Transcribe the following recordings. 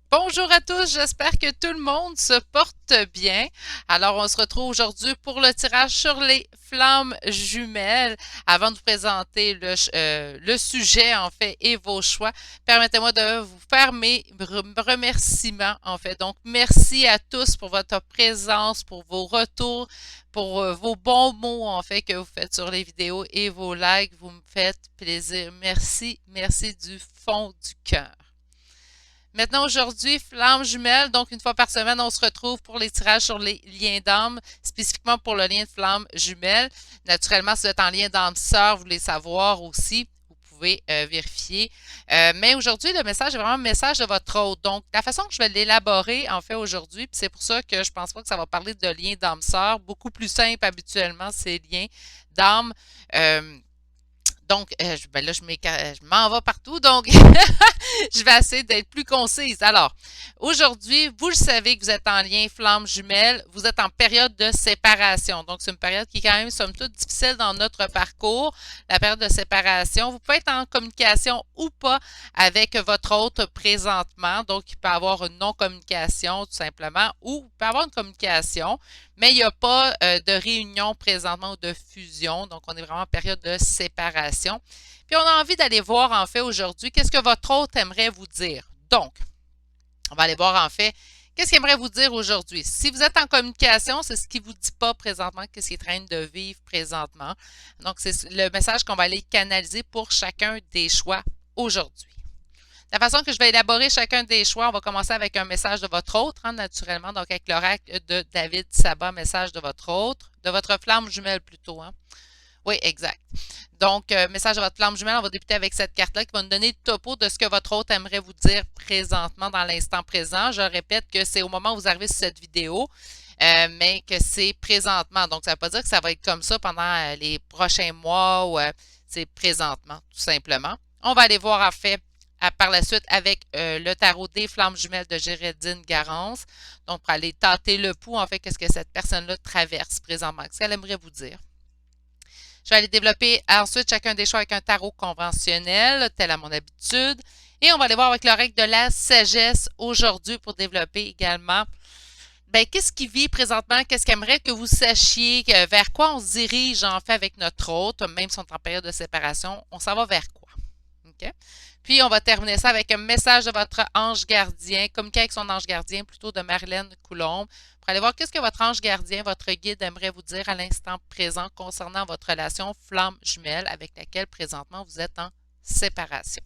Bonjour à tous, j'espère que tout le monde se porte bien. Alors, on se retrouve aujourd'hui pour le tirage sur les flammes jumelles. Avant de vous présenter le sujet, en fait, et vos choix, permettez-moi de vous faire mes remerciements, en fait. Donc, merci à tous pour votre présence, pour vos retours, pour vos bons mots, en fait, que vous faites sur les vidéos et vos likes. Vous me faites plaisir. Merci, merci du fond du cœur. Maintenant, aujourd'hui, flamme jumelle. Donc, une fois par semaine, on se retrouve pour les tirages sur les liens d'âme, spécifiquement pour le lien de flamme jumelle. Naturellement, si vous êtes en lien d'âme sœur, vous voulez savoir aussi, vous pouvez vérifier. Mais aujourd'hui, le message est vraiment un message de votre hôte. Donc, la façon que je vais l'élaborer, en fait, aujourd'hui, puis c'est pour ça que je pense pas que ça va parler de liens d'âme sœur, beaucoup plus simple habituellement, ces liens d'âme. Euh, donc, ben là, je m'en vais partout. Donc, je vais essayer d'être plus concise. Alors, aujourd'hui, vous le savez que vous êtes en lien flamme jumelle, vous êtes en période de séparation. Donc, c'est une période qui est quand même, somme toute, difficile dans notre parcours, la période de séparation. Vous pouvez être en communication ou pas avec votre hôte présentement. Donc, il peut y avoir une non-communication, tout simplement, ou il peut y avoir une communication, mais il n'y a pas de réunion présentement ou de fusion. Donc, on est vraiment en période de séparation. Puis on a envie d'aller voir en fait aujourd'hui qu'est-ce que votre hôte aimerait vous dire. Donc, on va aller voir en fait qu'est-ce qu'il aimerait vous dire aujourd'hui. Si vous êtes en communication, c'est ce qu'il ne vous dit pas présentement, qu'est-ce qu'il est en train de vivre présentement. Donc, c'est le message qu'on va aller canaliser pour chacun des choix aujourd'hui. La façon que je vais élaborer chacun des choix, on va commencer avec un message de votre hôte, hein, naturellement, donc avec l'oracle de David Sabat, message de votre hôte, de votre flamme jumelle plutôt. Hein. Oui, exact. Donc, message de votre flamme jumelle, on va débuter avec cette carte-là qui va nous donner le topo de ce que votre hôte aimerait vous dire présentement dans l'instant présent. Je répète que c'est au moment où vous arrivez sur cette vidéo, mais que c'est présentement. Donc, ça ne veut pas dire que ça va être comme ça pendant les prochains mois ou c'est présentement, tout simplement. On va aller voir en fait par la suite avec le tarot des flammes jumelles de Géraldine Garance. Donc, pour aller tâter le pouls, en fait, qu'est-ce que cette personne-là traverse présentement, qu'est-ce qu'elle aimerait vous dire. Je vais aller développer ensuite chacun des choix avec un tarot conventionnel, tel à mon habitude. Et on va aller voir avec le règle de la sagesse aujourd'hui pour développer également ben, qu'est-ce qui vit présentement, qu'est-ce qu'il aimerait que vous sachiez, vers quoi on se dirige en fait avec notre hôte, même si on est en période de séparation, on s'en va vers quoi. OK? Puis on va terminer ça avec un message de votre ange gardien, communiquer avec son ange gardien, plutôt de Marilyn Coulombe, pour aller voir qu'est-ce que votre ange gardien, votre guide aimerait vous dire à l'instant présent concernant votre relation flamme jumelle avec laquelle présentement vous êtes en séparation.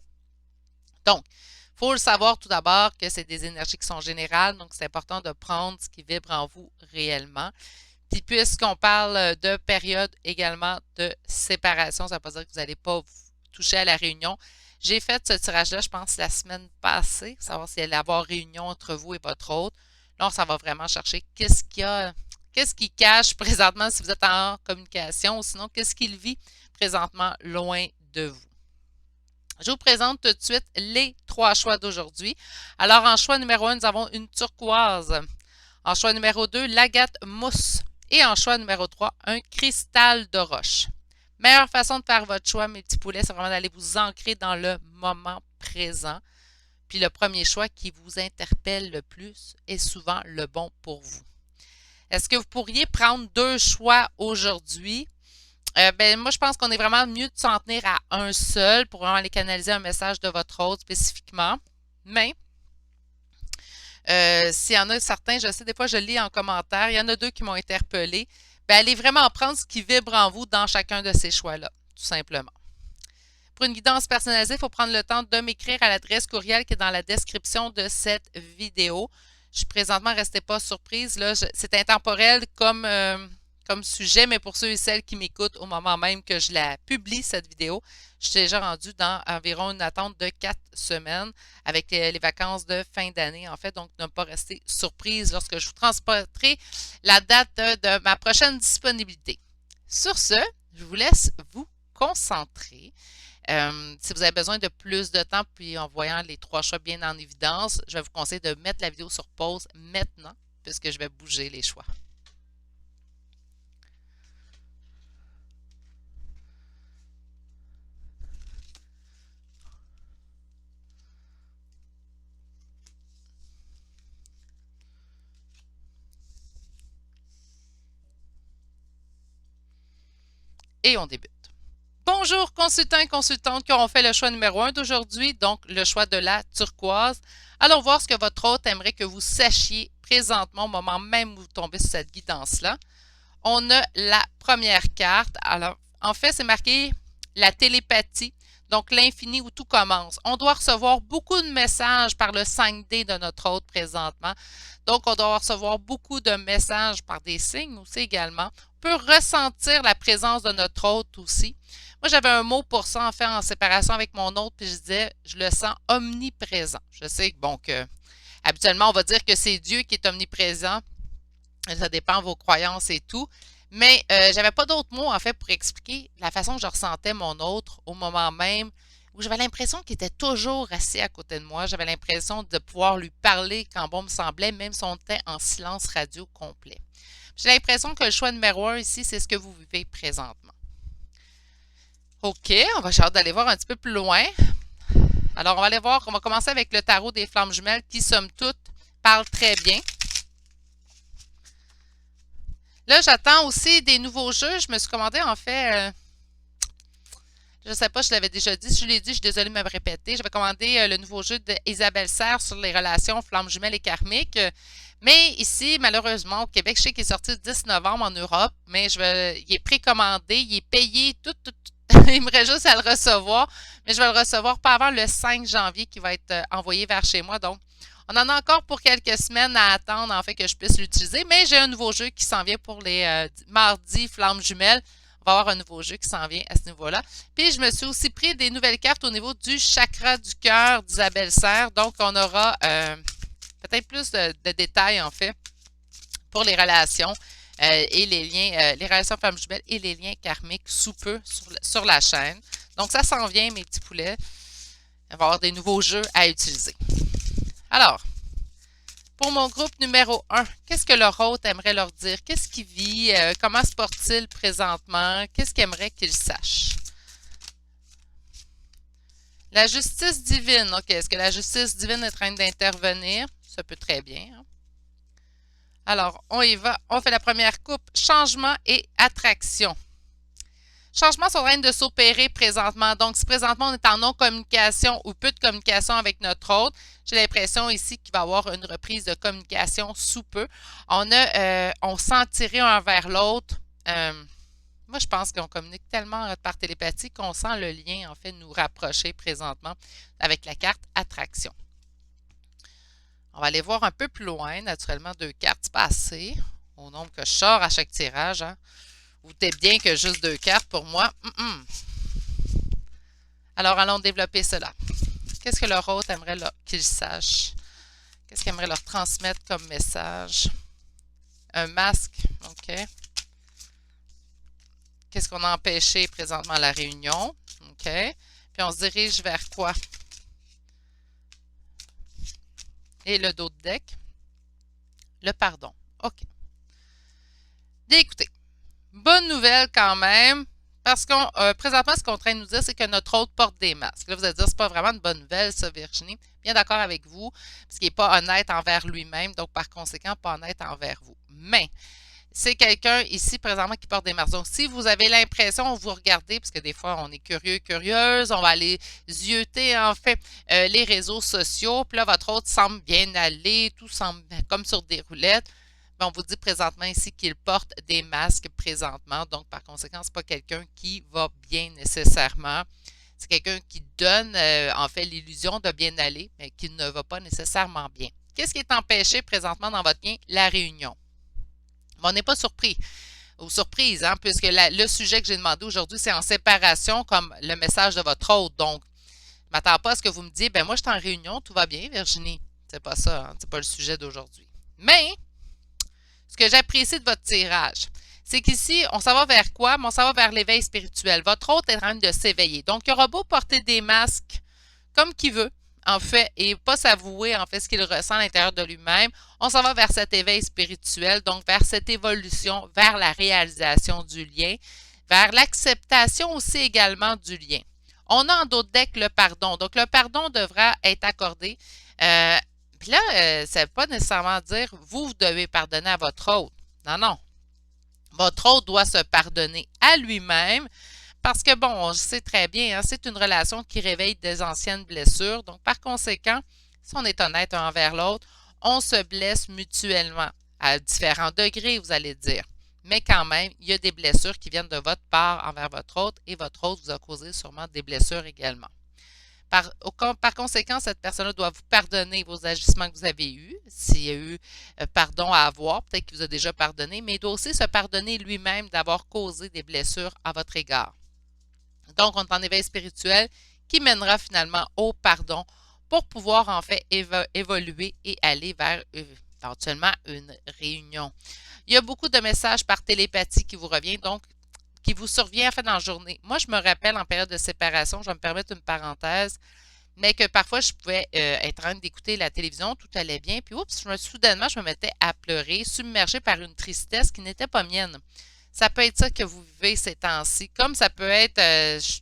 Donc, il faut le savoir tout d'abord que c'est des énergies qui sont générales, donc c'est important de prendre ce qui vibre en vous réellement. Puis puisqu'on parle de période également de séparation, ça ne veut pas dire que vous n'allez pas vous toucher à la réunion. J'ai fait ce tirage-là, je pense, la semaine passée, savoir s'il allait y avoir réunion entre vous et votre hôte. Là, ça va vraiment chercher qu'est-ce qu'il y a, qu'est-ce qui cache présentement si vous êtes en communication, ou sinon, qu'est-ce qu'il vit présentement loin de vous. Je vous présente tout de suite les trois choix d'aujourd'hui. Alors, en choix numéro un, nous avons une turquoise. En choix numéro 2, l'agate mousse. Et en choix numéro 3, un cristal de roche. Meilleure façon de faire votre choix, mes petits poulets, c'est vraiment d'aller vous ancrer dans le moment présent. Puis le premier choix qui vous interpelle le plus est souvent le bon pour vous. Est-ce que vous pourriez prendre deux choix aujourd'hui? Ben, moi, je pense qu'on est vraiment mieux de s'en tenir à un seul pour vraiment aller canaliser un message de votre hôte spécifiquement. Mais s'il y en a certains, je sais, des fois, je lis en commentaire, il y en a deux qui m'ont interpellé. Ben, allez vraiment prendre ce qui vibre en vous dans chacun de ces choix-là, tout simplement. Pour une guidance personnalisée, il faut prendre le temps de m'écrire à l'adresse courriel qui est dans la description de cette vidéo. Je suis présentement, restez pas surprise, là, c'est intemporel comme sujet, mais pour ceux et celles qui m'écoutent au moment même que je la publie, cette vidéo, je suis déjà rendue dans environ une attente de 4 semaines avec les vacances de fin d'année, en fait. Donc, ne pas rester surprise lorsque je vous transporterai la date de ma prochaine disponibilité. Sur ce, je vous laisse vous concentrer. Si vous avez besoin de plus de temps, puis en voyant les trois choix bien en évidence, je vais vous conseiller de mettre la vidéo sur pause maintenant, puisque je vais bouger les choix. et on débute. Bonjour consultants et consultantes qui auront fait le choix numéro 1 d'aujourd'hui, donc le choix de la turquoise. Allons voir ce que votre hôte aimerait que vous sachiez présentement au moment même où vous tombez sur cette guidance-là. On a la première carte. Alors, en fait, c'est marqué la télépathie, donc l'infini où tout commence. On doit recevoir beaucoup de messages par le 5D de notre hôte présentement. Donc, on doit recevoir beaucoup de messages par des signes aussi également. On peut ressentir la présence de notre hôte aussi. Moi, j'avais un mot pour ça, en fait, en séparation avec mon hôte, puis je disais, je le sens omniprésent. Je sais bon, que habituellement, on va dire que c'est Dieu qui est omniprésent. Ça dépend de vos croyances et tout. Mais j'avais pas d'autres mots, en fait, pour expliquer la façon que je ressentais mon autre au moment même où j'avais l'impression qu'il était toujours assis à côté de moi. J'avais l'impression de pouvoir lui parler quand bon me semblait, même si on était en silence radio complet. J'ai l'impression que le choix numéro 1 ici, c'est ce que vous vivez présentement. OK, j'ai hâte d'aller voir un petit peu plus loin. Alors, on va aller voir, on va commencer avec le tarot des flammes jumelles qui, somme toute, parle très bien. Là, j'attends aussi des nouveaux jeux. Je me suis commandé, en fait, je ne sais pas, je l'avais déjà dit. Si je l'ai dit, je suis désolée de me répéter. J'avais commandé le nouveau jeu d'Isabelle Serre sur les relations flammes jumelles et karmiques. Mais ici, malheureusement, au Québec, je sais qu'il est sorti le 10 novembre en Europe, mais il est précommandé, il est payé, tout. Il me reste juste à le recevoir, mais je vais le recevoir pas avant le 5 janvier qui va être envoyé vers chez moi. Donc, on en a encore pour quelques semaines à attendre, en fait, que je puisse l'utiliser, mais j'ai un nouveau jeu qui s'en vient pour les mardis flammes jumelles. On va avoir un nouveau jeu qui s'en vient à ce niveau-là. Puis, je me suis aussi pris des nouvelles cartes au niveau du chakra du cœur d'Isabelle Serre. Donc, on aura peut-être plus de détails, en fait, pour les relations et les liens, les relations femmes jumelles et les liens karmiques sous peu sur la chaîne. Donc, ça s'en vient, mes petits poulets. Il va y avoir des nouveaux jeux à utiliser. Alors, pour mon groupe numéro 1, qu'est-ce que leur hôte aimerait leur dire? Qu'est-ce qu'il vit? Comment se porte-t-il présentement? Qu'est-ce qu'il aimerait qu'il sache? La justice divine. OK, est-ce que la justice divine est en train d'intervenir? Ça peut très bien. Hein? Alors, on y va. On fait la première coupe. Changement et attraction. Changements sont en train de s'opérer présentement. Donc, si présentement on est en non-communication ou peu de communication avec notre hôte, j'ai l'impression ici qu'il va y avoir une reprise de communication sous peu. On sent tirer un vers l'autre. Moi, je pense qu'on communique tellement par télépathie qu'on sent le lien, en fait, nous rapprocher présentement avec la carte attraction. On va aller voir un peu plus loin. Naturellement, 2 cartes, c'est pas assez. Au nombre que je sors à chaque tirage. Hein. Vous doutez bien que juste 2 cartes pour moi. Alors, allons développer cela. Qu'est-ce que leur hôte aimerait qu'ils sachent? Qu'est-ce qu'il aimerait leur transmettre comme message? Un masque, OK. Qu'est-ce qu'on a empêché présentement à la réunion? OK. Puis on se dirige vers quoi? Et le dos de deck? Le pardon. OK. Bien, écoutez. Bonne nouvelle quand même, parce que présentement, ce qu'on est en train de nous dire, c'est que notre hôte porte des masques. Là, vous allez dire, c'est pas vraiment une bonne nouvelle, ça, Virginie. Bien d'accord avec vous, parce qu'il n'est pas honnête envers lui-même, donc par conséquent, pas honnête envers vous. Mais, c'est quelqu'un ici, présentement, qui porte des masques. Donc, si vous avez l'impression, vous regardez, parce que des fois, on est curieux, curieuse, on va aller zioter, en fait, les réseaux sociaux, puis là, votre hôte semble bien aller, tout semble comme sur des roulettes. On vous dit présentement ici qu'il porte des masques présentement. Donc, par conséquent, ce n'est pas quelqu'un qui va bien nécessairement. C'est quelqu'un qui donne, en fait, l'illusion de bien aller, mais qui ne va pas nécessairement bien. Qu'est-ce qui est empêché présentement dans votre lien? La réunion. Mais on n'est pas surpris ou surprise, hein, puisque le sujet que j'ai demandé aujourd'hui, c'est en séparation comme le message de votre hôte. Donc, je ne m'attends pas à ce que vous me disiez, ben moi, je suis en réunion, tout va bien, Virginie. C'est pas ça, hein, c'est pas le sujet d'aujourd'hui. Mais, ce que j'apprécie de votre tirage, c'est qu'ici, on s'en va vers quoi? On s'en va vers l'éveil spirituel. Votre hôte est en train de s'éveiller. Donc, il aura beau porter des masques comme qu'il veut, en fait, et pas s'avouer, en fait, ce qu'il ressent à l'intérieur de lui-même. On s'en va vers cet éveil spirituel, donc vers cette évolution, vers la réalisation du lien, vers l'acceptation aussi également du lien. On a en d'autres decks le pardon. Donc, le pardon devra être accordé. Puis là, ça ne veut pas nécessairement dire vous devez pardonner à votre hôte. Non, non. Votre hôte doit se pardonner à lui-même parce que, bon, on le sait très bien, hein, c'est une relation qui réveille des anciennes blessures. Donc, par conséquent, si on est honnête un envers l'autre, on se blesse mutuellement à différents degrés, vous allez dire. Mais quand même, il y a des blessures qui viennent de votre part envers votre hôte et votre hôte vous a causé sûrement des blessures également. Par conséquent, cette personne-là doit vous pardonner vos agissements que vous avez eus. S'il y a eu pardon à avoir, peut-être qu'il vous a déjà pardonné, mais il doit aussi se pardonner lui-même d'avoir causé des blessures à votre égard. Donc, on est en éveil spirituel qui mènera finalement au pardon pour pouvoir en fait évoluer et aller vers éventuellement une réunion. Il y a beaucoup de messages par télépathie qui vous reviennent, donc qui vous survient en fait dans la journée. Moi, je me rappelle en période de séparation, je vais me permettre une parenthèse, mais que parfois je pouvais être en train d'écouter la télévision, tout allait bien, puis oups, soudainement, je me mettais à pleurer, submergée par une tristesse qui n'était pas mienne. Ça peut être ça que vous vivez ces temps-ci, comme ça peut être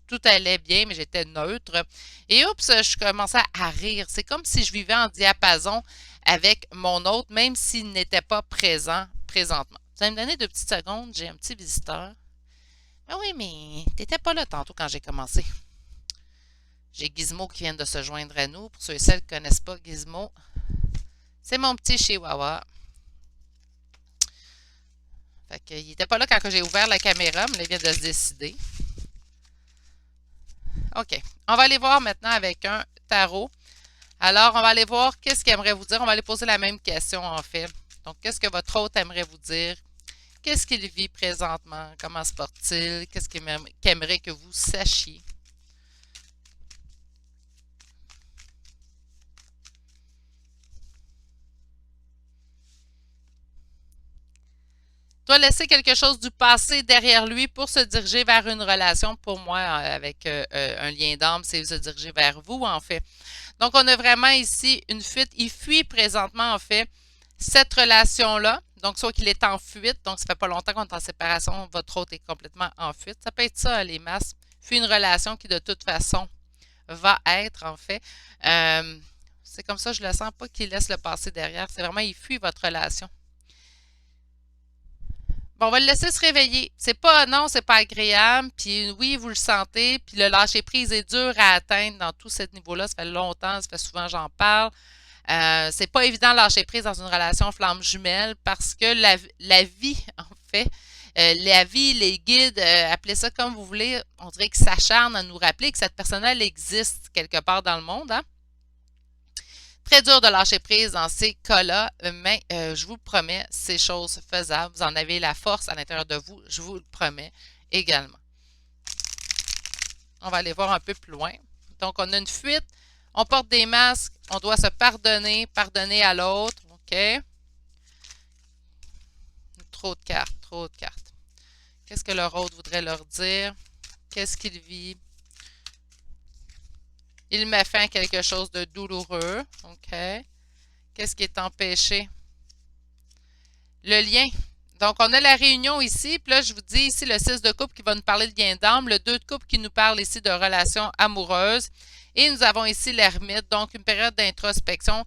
tout allait bien, mais j'étais neutre. Et oups, je commençais à rire. C'est comme si je vivais en diapason avec mon hôte, même s'il n'était pas présent présentement. Vous allez me donner 2 petites secondes, j'ai un petit visiteur. Ah oui, mais t'étais pas là tantôt quand j'ai commencé. J'ai Gizmo qui vient de se joindre à nous. Pour ceux et celles qui ne connaissent pas Gizmo, c'est mon petit chihuahua. Fait que, il n'était pas là quand j'ai ouvert la caméra, mais là, il vient de se décider. OK. On va aller voir maintenant avec un tarot. Alors, on va aller voir qu'est-ce qu'il aimerait vous dire. On va aller poser la même question, en fait. Donc, qu'est-ce que votre hôte aimerait vous dire? Qu'est-ce qu'il vit présentement? Comment se porte-t-il? Qu'est-ce qu'il aimerait que vous sachiez? Doit laisser quelque chose du passé derrière lui pour se diriger vers une relation. Pour moi, avec un lien d'âme, c'est se diriger vers vous, en fait. Donc, on a vraiment ici une fuite. Il fuit présentement, en fait, cette relation-là. Donc, soit qu'il est en fuite, donc ça fait pas longtemps qu'on est en séparation, votre hôte est complètement en fuite. Ça peut être ça, les masses. Fuit une relation qui, de toute façon, va être, en fait. C'est comme ça, je le sens pas qu'il laisse le passé derrière. C'est vraiment, il fuit votre relation. Bon, on va le laisser se réveiller. C'est pas, non, c'est pas agréable. Puis oui, vous le sentez. Puis le lâcher prise est dur à atteindre dans tout ce niveau-là. Ça fait longtemps, ça fait souvent j'en parle. C'est pas évident de lâcher prise dans une relation flamme jumelle parce que la vie, en fait, la vie, les guides, appelez ça comme vous voulez, on dirait que s'acharne à nous rappeler que cette personne-là, elle existe quelque part dans le monde, hein? Très dur de lâcher prise dans ces cas-là, mais je vous le promets, c'est chose faisable. Vous en avez la force à l'intérieur de vous, je vous le promets également. On va aller voir un peu plus loin. Donc, on a une fuite, on porte des masques, on doit se pardonner, pardonner à l'autre. OK? Trop de cartes, trop de cartes. Qu'est-ce que leur autre voudrait leur dire? Qu'est-ce qu'il vit? Il met fin à quelque chose de douloureux. OK? Qu'est-ce qui est empêché? Le lien. Donc, on a la réunion ici. Puis là, je vous dis ici le 6 de coupe qui va nous parler de lien d'âme. Le 2 de coupe qui nous parle ici de relations amoureuses. Et nous avons ici l'ermite. Donc, une période d'introspection.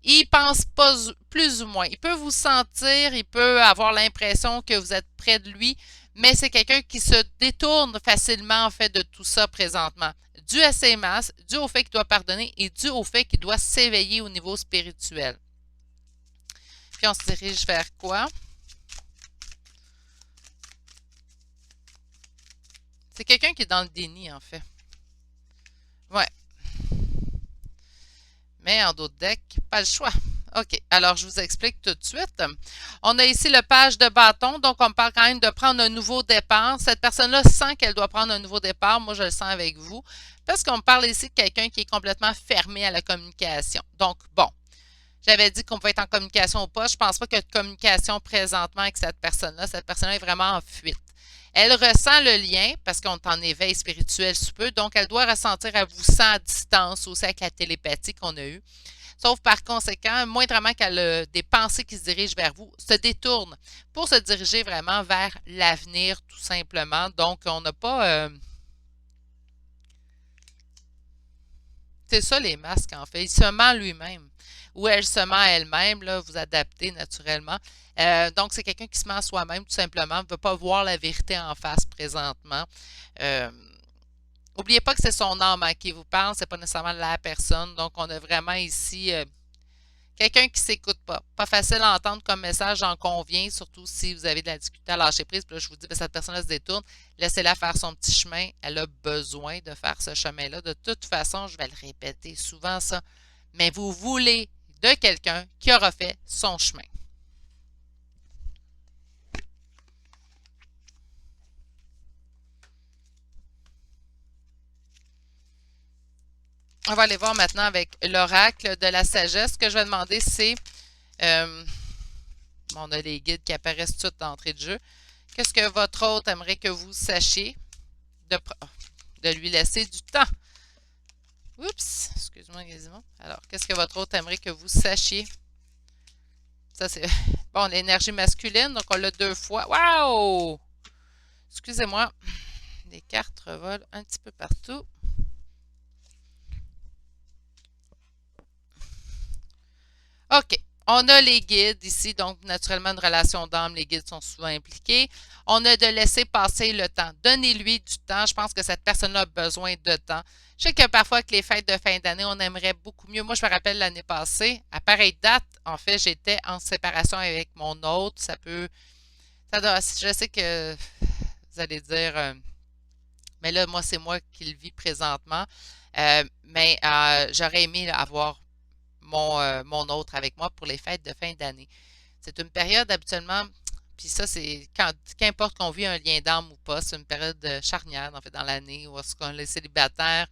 Il pense pas plus ou moins. Il peut vous sentir, il peut avoir l'impression que vous êtes près de lui, mais c'est quelqu'un qui se détourne facilement en fait de tout ça présentement. Dû à ses masses, dû au fait qu'il doit pardonner et dû au fait qu'il doit s'éveiller au niveau spirituel. Puis on se dirige vers quoi? C'est quelqu'un qui est dans le déni, en fait. Ouais. Mais en d'autres decks, pas le choix. OK. Alors, je vous explique tout de suite. On a ici le page de bâton. Donc, on parle quand même de prendre un nouveau départ. Cette personne-là sent qu'elle doit prendre un nouveau départ. Moi, je le sens avec vous. Parce qu'on parle ici de quelqu'un qui est complètement fermé à la communication. Donc, bon. J'avais dit qu'on pouvait être en communication ou pas. Je ne pense pas qu'il y ait de communication présentement avec cette personne-là. Cette personne-là est vraiment en fuite. Elle ressent le lien parce qu'on est en éveil spirituel sous peu, donc elle doit ressentir à vous sans distance aussi avec la télépathie qu'on a eue. Sauf par conséquent, moindrement qu'elle a des pensées qui se dirigent vers vous, se détourne pour se diriger vraiment vers l'avenir tout simplement. Donc, on n'a pas... c'est ça les masques en fait. Il se ment lui-même. ou elle se ment à elle-même, là, vous adaptez naturellement. Donc, c'est quelqu'un qui se ment à soi-même, tout simplement, ne veut pas voir la vérité en face présentement. Euh, N'oubliez pas que c'est son âme à qui vous parle, c'est pas nécessairement la personne. Donc, on a vraiment ici quelqu'un qui s'écoute pas. Pas facile à entendre comme message, j'en conviens, surtout si vous avez de la difficulté à lâcher prise. Puis là, je vous dis, ben, cette personne-là se détourne, laissez-la faire son petit chemin. Elle a besoin de faire ce chemin-là. De toute façon, je vais le répéter souvent ça, mais vous voulez de quelqu'un qui aura fait son chemin. On va aller voir maintenant avec l'oracle de la sagesse. Ce que je vais demander, c'est... euh, on a les guides qui apparaissent tout d'entrée de jeu. Qu'est-ce que votre hôte aimerait que vous sachiez de lui laisser du temps? Oups, excuse-moi, quasiment. Alors, qu'est-ce que votre hôte aimerait que vous sachiez? Ça, c'est... Bon, l'énergie masculine, donc on l'a 2 fois. Waouh! Excusez-moi. Les cartes revolent un petit peu partout. OK. On a les guides ici, donc naturellement une relation d'âme, les guides sont souvent impliqués. On a de laisser passer le temps. Donnez-lui du temps. Je pense que cette personne-là a besoin de temps. Je sais que parfois, avec les fêtes de fin d'année, on aimerait beaucoup mieux. Moi, je me rappelle l'année passée, à pareille date, en fait, j'étais en séparation avec mon hôte. Je sais que vous allez dire, mais là, moi, c'est moi qui le vis présentement. Mais j'aurais aimé là, avoir mon autre avec moi pour les fêtes de fin d'année. C'est une période habituellement, puis ça, c'est qu'importe qu'on vit un lien d'âme ou pas, c'est une période charnière, en fait, dans l'année où est-ce qu'on est célibataire.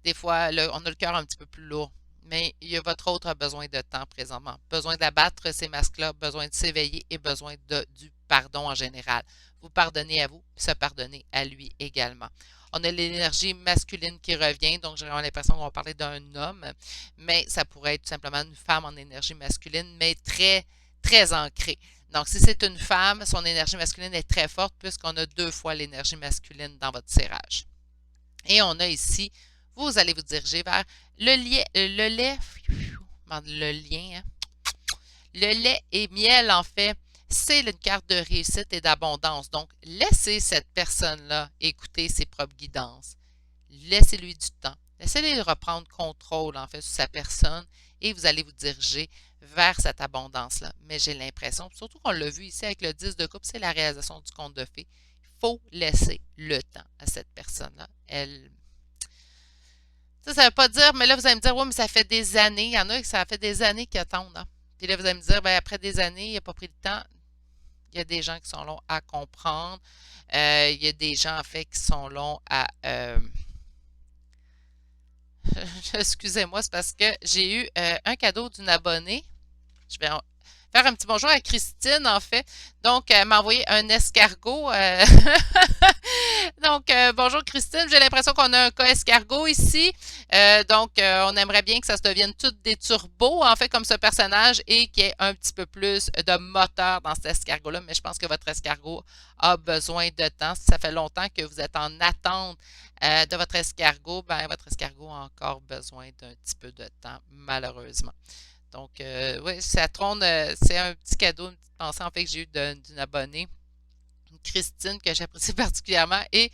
Des fois, on a le cœur un petit peu plus lourd. Mais votre autre a besoin de temps présentement. Besoin d'abattre ces masques-là, besoin de s'éveiller et besoin du pardon en général. Vous pardonnez à vous, puis se pardonner à lui également. On a l'énergie masculine qui revient, donc j'ai vraiment l'impression qu'on va parler d'un homme, mais ça pourrait être tout simplement une femme en énergie masculine, mais très, très ancrée. Donc, si c'est une femme, son énergie masculine est très forte puisqu'on a 2 fois l'énergie masculine dans votre tirage. Et on a ici, vous allez vous diriger vers le lait, le lien, hein? Le lait et miel, en fait, c'est une carte de réussite et d'abondance. Donc, laissez cette personne-là écouter ses propres guidances. Laissez-lui du temps. Laissez-lui reprendre contrôle, en fait, sur sa personne et vous allez vous diriger vers cette abondance-là. Mais j'ai l'impression, surtout qu'on l'a vu ici avec le 10 de coupe, c'est la réalisation du conte de fées. Il faut laisser le temps à cette personne-là. Ça ne veut pas dire, mais là, vous allez me dire, oui, mais ça fait des années. Il y en a qui ça fait des années qu'ils attendent. Hein. Puis là, vous allez me dire, ben, après des années, il n'a pas pris le temps. Il y a des gens qui sont longs à comprendre. Il y a des gens, en fait, qui sont longs à... Excusez-moi, c'est parce que j'ai eu un cadeau d'une abonnée. Je vais faire un petit bonjour à Christine, en fait. Donc, elle m'a envoyé un escargot. Donc, bonjour Christine. J'ai l'impression qu'on a un cas escargot ici. Donc, on aimerait bien que ça se devienne toutes des turbos, en fait, comme ce personnage, et qu'il y ait un petit peu plus de moteur dans cet escargot-là. Mais je pense que votre escargot a besoin de temps. Si ça fait longtemps que vous êtes en attente de votre escargot, ben, votre escargot a encore besoin d'un petit peu de temps, malheureusement. Donc, oui, ça trône, c'est un petit cadeau, une petite pensée en fait que j'ai eu d'une abonnée, Christine, que j'apprécie particulièrement. Et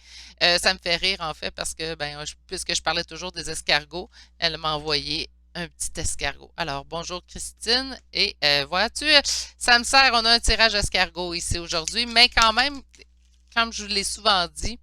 ça me fait rire en fait parce que, ben, puisque je parlais toujours des escargots, elle m'a envoyé un petit escargot. Alors, bonjour Christine. Et vois-tu, ça me sert, on a un tirage escargot ici aujourd'hui, mais quand même, comme je vous l'ai souvent dit,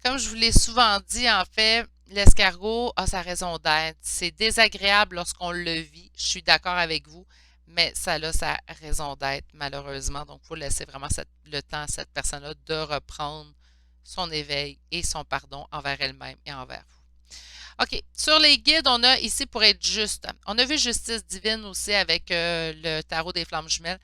comme je vous l'ai souvent dit, en fait, l'escargot a sa raison d'être. C'est désagréable lorsqu'on le vit. Je suis d'accord avec vous, mais ça a sa raison d'être, malheureusement. Donc, il faut laisser vraiment le temps à cette personne-là de reprendre son éveil et son pardon envers elle-même et envers vous. OK. Sur les guides, on a ici pour être juste. On a vu justice divine aussi avec le tarot des flammes jumelles.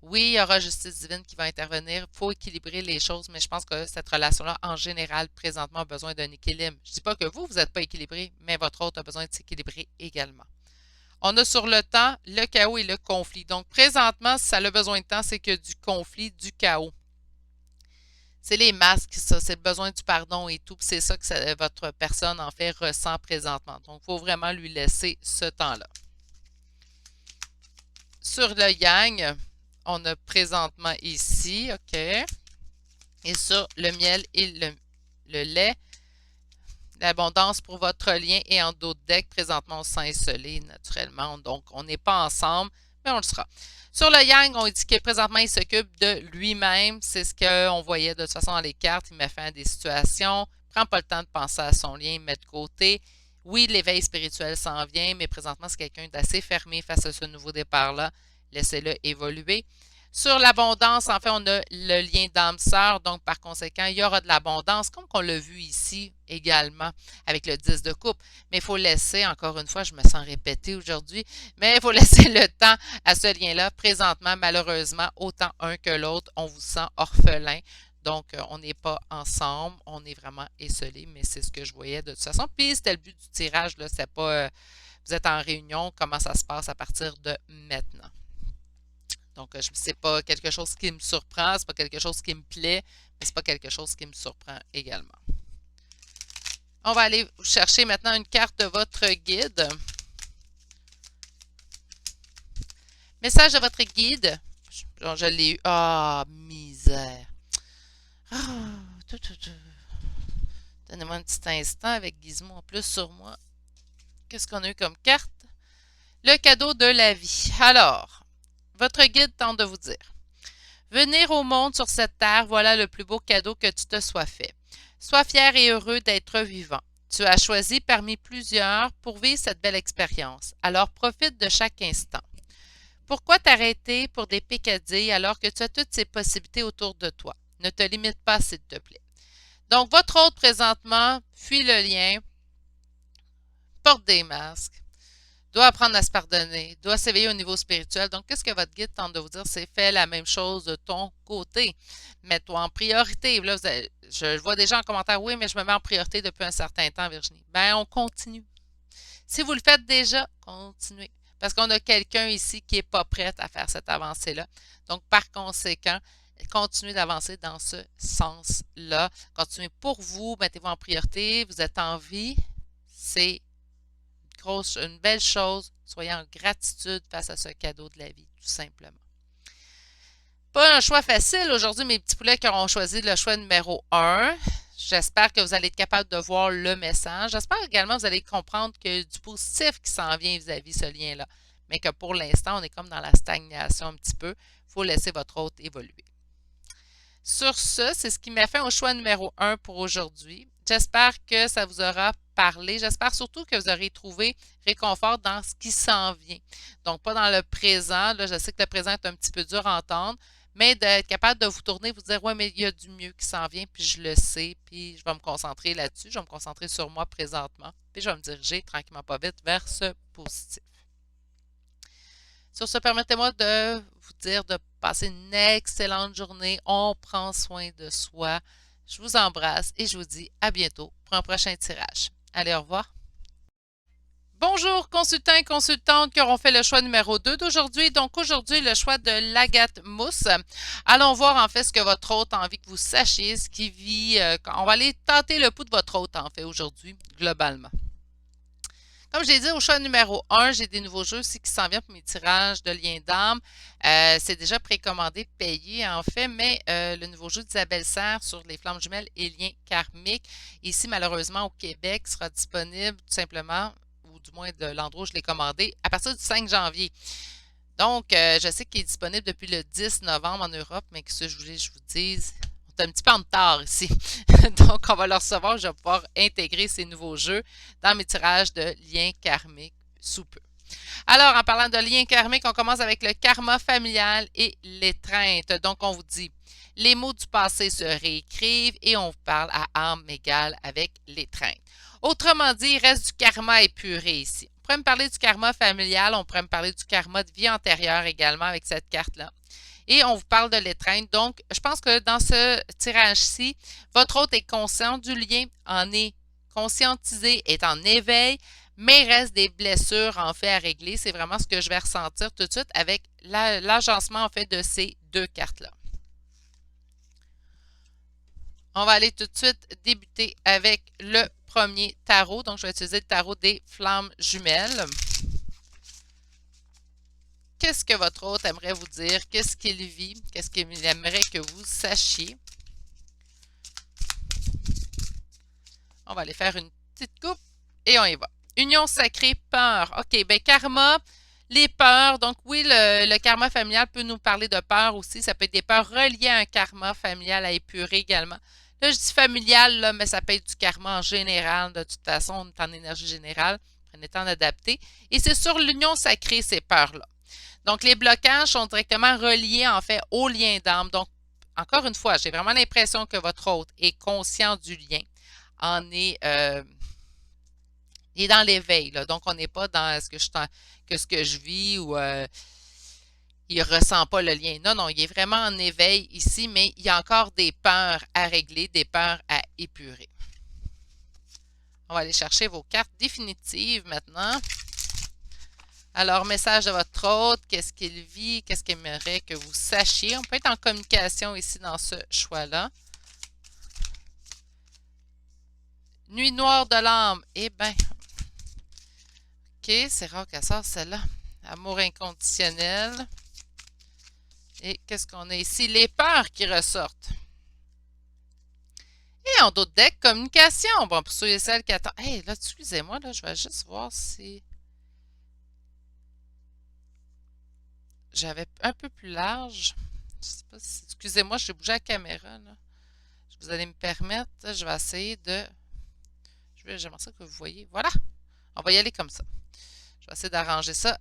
Oui, il y aura justice divine qui va intervenir. Il faut équilibrer les choses, mais je pense que cette relation-là, en général, présentement, a besoin d'un équilibre. Je ne dis pas que vous n'êtes pas équilibré, mais votre autre a besoin de s'équilibrer également. On a sur le temps le chaos et le conflit. Donc, présentement, si ça a besoin de temps, c'est que du conflit, du chaos. C'est les masques, ça, c'est le besoin du pardon et tout. C'est ça que votre personne, en fait, ressent présentement. Donc, il faut vraiment lui laisser ce temps-là. Sur le yang, on a présentement ici, OK. Et sur le miel et le lait, l'abondance pour votre lien est en dos de deck. Présentement, on se sent isolé naturellement. Donc, on n'est pas ensemble, mais on le sera. Sur le yang, on dit que présentement, il s'occupe de lui-même. C'est ce qu'on voyait de toute façon dans les cartes. Il met fin à des situations. Il ne prend pas le temps de penser à son lien, il met de côté. Oui, l'éveil spirituel s'en vient, mais présentement, c'est quelqu'un d'assez fermé face à ce nouveau départ-là. Laissez-le évoluer. Sur l'abondance, en fait, on a le lien d'âme-sœur, donc par conséquent, il y aura de l'abondance, comme on l'a vu ici également avec le 10 de coupe. Mais il faut laisser, encore une fois, je me sens répéter aujourd'hui, mais il faut laisser le temps à ce lien-là. Présentement, malheureusement, autant un que l'autre, on vous sent orphelin. Donc, on n'est pas ensemble, on est vraiment esselés, mais c'est ce que je voyais de toute façon. Puis, c'était le but du tirage, là, c'est pas, vous êtes en réunion, comment ça se passe à partir de maintenant. Donc, c'est pas quelque chose qui me surprend, c'est pas quelque chose qui me plaît, mais c'est pas quelque chose qui me surprend également. On va aller chercher maintenant une carte de votre guide. Message de votre guide. Je l'ai eu. Ah, misère. Ah, Donnez-moi un petit instant avec Gizmo en plus sur moi. Qu'est-ce qu'on a eu comme carte? Le cadeau de la vie. Alors, votre guide tente de vous dire. Venir au monde sur cette terre, voilà le plus beau cadeau que tu te sois fait. Sois fier et heureux d'être vivant. Tu as choisi parmi plusieurs pour vivre cette belle expérience. Alors profite de chaque instant. Pourquoi t'arrêter pour des picadilles alors que tu as toutes ces possibilités autour de toi? Ne te limite pas, s'il te plaît. Donc, votre hôte présentement fuit le lien, porte des masques, doit apprendre à se pardonner, doit s'éveiller au niveau spirituel. Donc, qu'est-ce que votre guide tente de vous dire? C'est fais la même chose de ton côté. Mets-toi en priorité. Là, je vois déjà en commentaire, oui, mais je me mets en priorité depuis un certain temps, Virginie. Ben, on continue. Si vous le faites déjà, continuez. Parce qu'on a quelqu'un ici qui n'est pas prêt à faire cette avancée-là. Donc, par conséquent, continuez d'avancer dans ce sens-là. Continuez pour vous, mettez-vous en priorité, vous êtes en vie. C'est une belle chose. Soyez en gratitude face à ce cadeau de la vie, tout simplement. Pas un choix facile aujourd'hui, mes petits poulets qui auront choisi le choix numéro 1. J'espère que vous allez être capable de voir le message. J'espère également que vous allez comprendre que du positif qui s'en vient vis-à-vis ce lien-là. Mais que pour l'instant, on est comme dans la stagnation un petit peu. Il faut laisser votre hôte évoluer. Sur ce, c'est ce qui m'a fait au choix numéro 1 pour aujourd'hui. J'espère que ça vous aura parlé. J'espère surtout que vous aurez trouvé réconfort dans ce qui s'en vient. Donc, pas dans le présent. Là, je sais que le présent est un petit peu dur à entendre, mais d'être capable de vous tourner, vous dire, ouais, mais il y a du mieux qui s'en vient, puis je le sais, puis je vais me concentrer là-dessus. Je vais me concentrer sur moi présentement, puis je vais me diriger tranquillement pas vite vers ce positif. Sur ce, permettez-moi de vous dire de passer une excellente journée. On prend soin de soi. Je vous embrasse et je vous dis à bientôt pour un prochain tirage. Allez, au revoir. Bonjour consultants et consultantes qui auront fait le choix numéro 2 d'aujourd'hui. Donc aujourd'hui, le choix de l'agate mousse. Allons voir en fait ce que votre hôte a envie que vous sachiez, ce qui vit. On va aller tâter le pouls de votre hôte en fait aujourd'hui, globalement. Comme je l'ai dit, au choix numéro 1, j'ai des nouveaux jeux aussi qui s'en viennent pour mes tirages de liens d'âme. C'est déjà précommandé, payé en fait, mais le nouveau jeu d'Isabelle Serre sur les flammes jumelles et liens karmiques, ici malheureusement au Québec, sera disponible tout simplement, ou du moins de l'endroit où je l'ai commandé, à partir du 5 janvier. Donc, je sais qu'il est disponible depuis le 10 novembre en Europe, mais que ce que je voulais que je vous dise, on est un petit peu en retard ici. Donc, on va le recevoir. Je vais pouvoir intégrer ces nouveaux jeux dans mes tirages de liens karmiques sous peu. Alors, en parlant de liens karmiques, on commence avec le karma familial et l'étreinte. Donc, on vous dit, les mots du passé se réécrivent et on vous parle à âme égale avec l'étreinte. Autrement dit, il reste du karma épuré ici. On pourrait me parler du karma familial, on pourrait me parler du karma de vie antérieure également avec cette carte-là. Et on vous parle de l'étreinte. Donc, je pense que dans ce tirage-ci, votre hôte est conscient du lien, en est conscientisé, est en éveil, mais il reste des blessures en fait à régler. C'est vraiment ce que je vais ressentir tout de suite avec l'agencement en fait de ces deux cartes-là. On va aller tout de suite débuter avec le premier tarot. Donc, je vais utiliser le tarot des flammes jumelles. Qu'est-ce que votre hôte aimerait vous dire? Qu'est-ce qu'il vit? Qu'est-ce qu'il aimerait que vous sachiez? On va aller faire une petite coupe et on y va. Union sacrée, peur. OK, ben karma, les peurs. Donc oui, le karma familial peut nous parler de peur aussi. Ça peut être des peurs reliées à un karma familial à épurer également. Là, je dis familial, là, mais ça peut être du karma en général. De toute façon, on est en énergie générale. Prenez le temps d'adapter. Et c'est sur l'union sacrée, ces peurs-là. Donc, les blocages sont directement reliés, en fait, au lien d'âme. Donc, encore une fois, j'ai vraiment l'impression que votre hôte est conscient du lien, en est, il est dans l'éveil. Donc, on n'est pas dans ce que je vis ou il ne ressent pas le lien. Non, non, il est vraiment en éveil ici, mais il y a encore des peurs à régler, des peurs à épurer. On va aller chercher vos cartes définitives maintenant. Alors, message de votre hôte, qu'est-ce qu'il vit, qu'est-ce qu'il aimerait que vous sachiez. On peut être en communication ici dans ce choix-là. Nuit noire de l'âme. Eh bien, OK, c'est rare qu'elle sorte celle-là. Amour inconditionnel. Et qu'est-ce qu'on a ici? Les peurs qui ressortent. Et en d'autres decks, communication. Bon, pour ceux et celles qui attendent. Hey, là, excusez-moi, là, je vais juste voir si j'avais un peu plus large. Je sais pas si. Excusez-moi, j'ai bougé la caméra, là. Vous allez me permettre, je vais essayer de. J'aimerais ça que vous voyez. Voilà. On va y aller comme ça. Je vais essayer d'arranger ça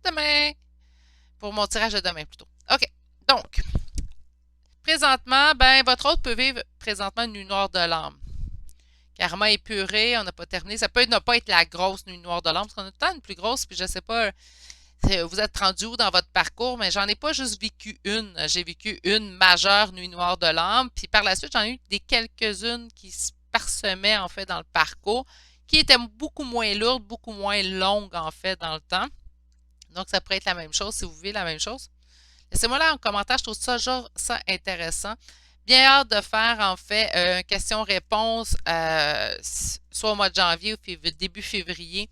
demain. Pour mon tirage de demain plutôt. OK. Donc, présentement, ben, votre hôte peut vivre présentement une nuit noire de l'âme. Karma épuré, on n'a pas terminé. Ça peut ne pas être la grosse nuit noire de l'âme, parce qu'on a tout le temps une plus grosse, puis je ne sais pas, vous êtes rendu où dans votre parcours, mais j'en ai pas juste vécu une. J'ai vécu une majeure nuit noire de l'âme, puis par la suite, j'en ai eu des quelques-unes qui se parsemaient, en fait, dans le parcours, qui étaient beaucoup moins lourdes, beaucoup moins longues, en fait, dans le temps. Donc, ça pourrait être la même chose si vous vivez la même chose. Laissez-moi là en commentaire, je trouve ça genre ça intéressant. Bien hâte de faire en fait une question-réponse soit au mois de janvier ou début février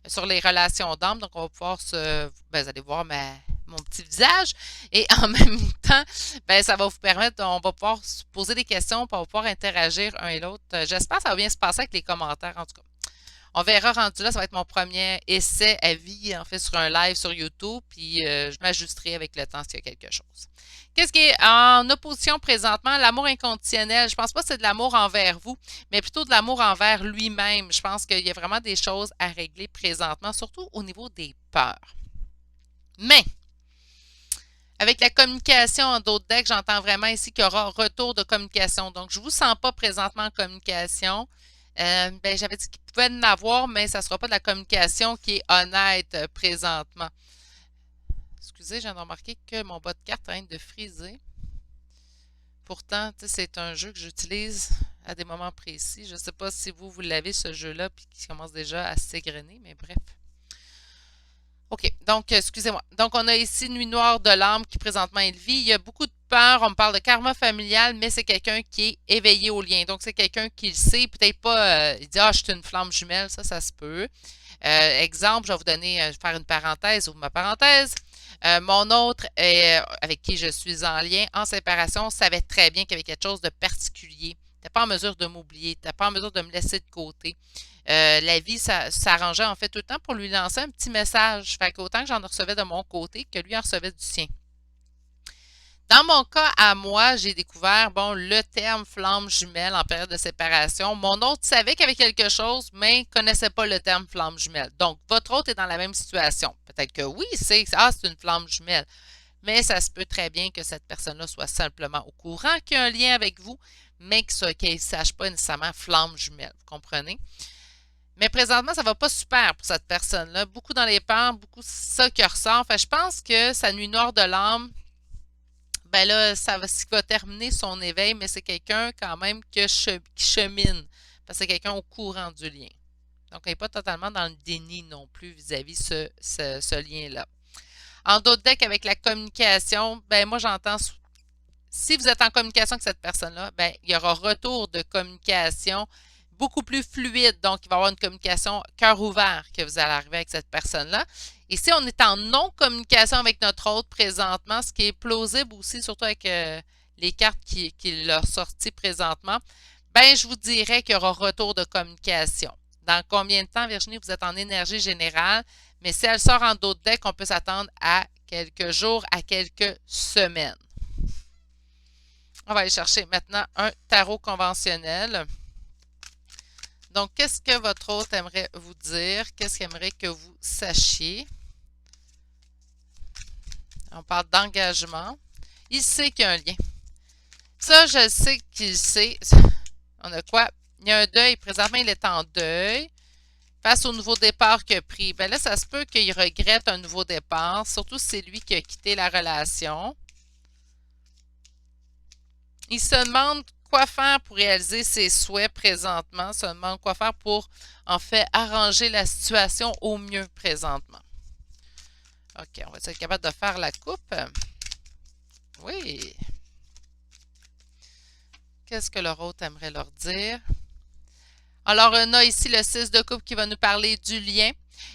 sur les relations d'âme. Donc, on va pouvoir ben, vous allez voir mon petit visage et en même temps, ben, ça va vous permettre, on va pouvoir se poser des questions, on va pouvoir interagir un et l'autre. J'espère que ça va bien se passer avec les commentaires en tout cas. On verra rendu là, ça va être mon premier essai à vie, en fait, sur un live sur YouTube, puis je m'ajusterai avec le temps s'il y a quelque chose. Qu'est-ce qui est en opposition présentement? L'amour inconditionnel. Je pense pas que c'est de l'amour envers vous, mais plutôt de l'amour envers lui-même. Je pense qu'il y a vraiment des choses à régler présentement, surtout au niveau des peurs. Mais, avec la communication en d'autres decks, j'entends vraiment ici qu'il y aura retour de communication. Donc, je ne vous sens pas présentement en communication. Ben, j'avais dit qu'il pouvait en avoir, mais ça ne sera pas de la communication qui est honnête présentement. Excusez, j'ai remarqué que mon bas de carte train de friser. Pourtant, c'est un jeu que j'utilise à des moments précis. Je ne sais pas si vous l'avez, ce jeu-là, puis qui commence déjà à s'égrener, mais bref. OK, donc, excusez-moi. Donc, on a ici Nuit noire de l'âme qui présentement est vie. Il y a beaucoup de peur. On me parle de karma familial, mais c'est quelqu'un qui est éveillé au lien. Donc, c'est quelqu'un qui le sait. Peut-être pas, il dit, ah, je suis une flamme jumelle. Ça se peut. Exemple, je vais vous donner, faire une parenthèse, ouvre ma parenthèse. Mon autre, avec qui je suis en lien, en séparation, savait très bien qu'il y avait quelque chose de particulier. Tu n'étais pas en mesure de m'oublier. Tu n'étais pas en mesure de me laisser de côté. La vie s'arrangeait en fait tout le temps pour lui lancer un petit message. Fait qu'autant que j'en recevais de mon côté que lui en recevait du sien. Dans mon cas, à moi, j'ai découvert, bon, le terme flamme jumelle en période de séparation. Mon autre savait qu'il y avait quelque chose, mais ne connaissait pas le terme flamme jumelle. Donc, votre autre est dans la même situation. Peut-être que oui, c'est une flamme jumelle. Mais ça se peut très bien que cette personne-là soit simplement au courant qu'il y a un lien avec vous, mais qu'elle ne sache pas nécessairement flamme jumelle. Vous comprenez? Mais présentement, ça ne va pas super pour cette personne-là. Beaucoup dans les peurs, beaucoup ça qui ressort. Enfin, je pense que sa nuit noire de l'âme, ben là, ça va terminer son éveil, mais c'est quelqu'un quand même qui chemine. Parce que c'est quelqu'un au courant du lien. Donc, elle n'est pas totalement dans le déni non plus vis-à-vis ce lien-là. En d'autres decks, avec la communication, ben moi, j'entends si vous êtes en communication avec cette personne-là, ben, il y aura retour de communication beaucoup plus fluide. Donc, il va y avoir une communication cœur ouvert que vous allez arriver avec cette personne-là. Et si on est en non-communication avec notre autre présentement, ce qui est plausible aussi, surtout avec les cartes qui leur sorti présentement, ben, je vous dirais qu'il y aura retour de communication. Dans combien de temps, Virginie, vous êtes en énergie générale? Mais si elle sort en d'autres decks, on peut s'attendre à quelques jours, à quelques semaines. On va aller chercher maintenant un tarot conventionnel. Donc, qu'est-ce que votre hôte aimerait vous dire? Qu'est-ce qu'il aimerait que vous sachiez? On parle d'engagement. Il sait qu'il y a un lien. Ça, je sais qu'il sait. On a quoi? Il y a un deuil. Présentement, il est en deuil face au nouveau départ qu'il a pris. Bien là, ça se peut qu'il regrette un nouveau départ, surtout si c'est lui qui a quitté la relation. Il se demande quoi faire pour réaliser ses souhaits présentement. Il se demande quoi faire pour, en fait, arranger la situation au mieux présentement. OK, on va être capable de faire la coupe. Oui. Qu'est-ce que leur hôte aimerait leur dire? Alors, on a ici le 6 de coupe qui va nous parler du lien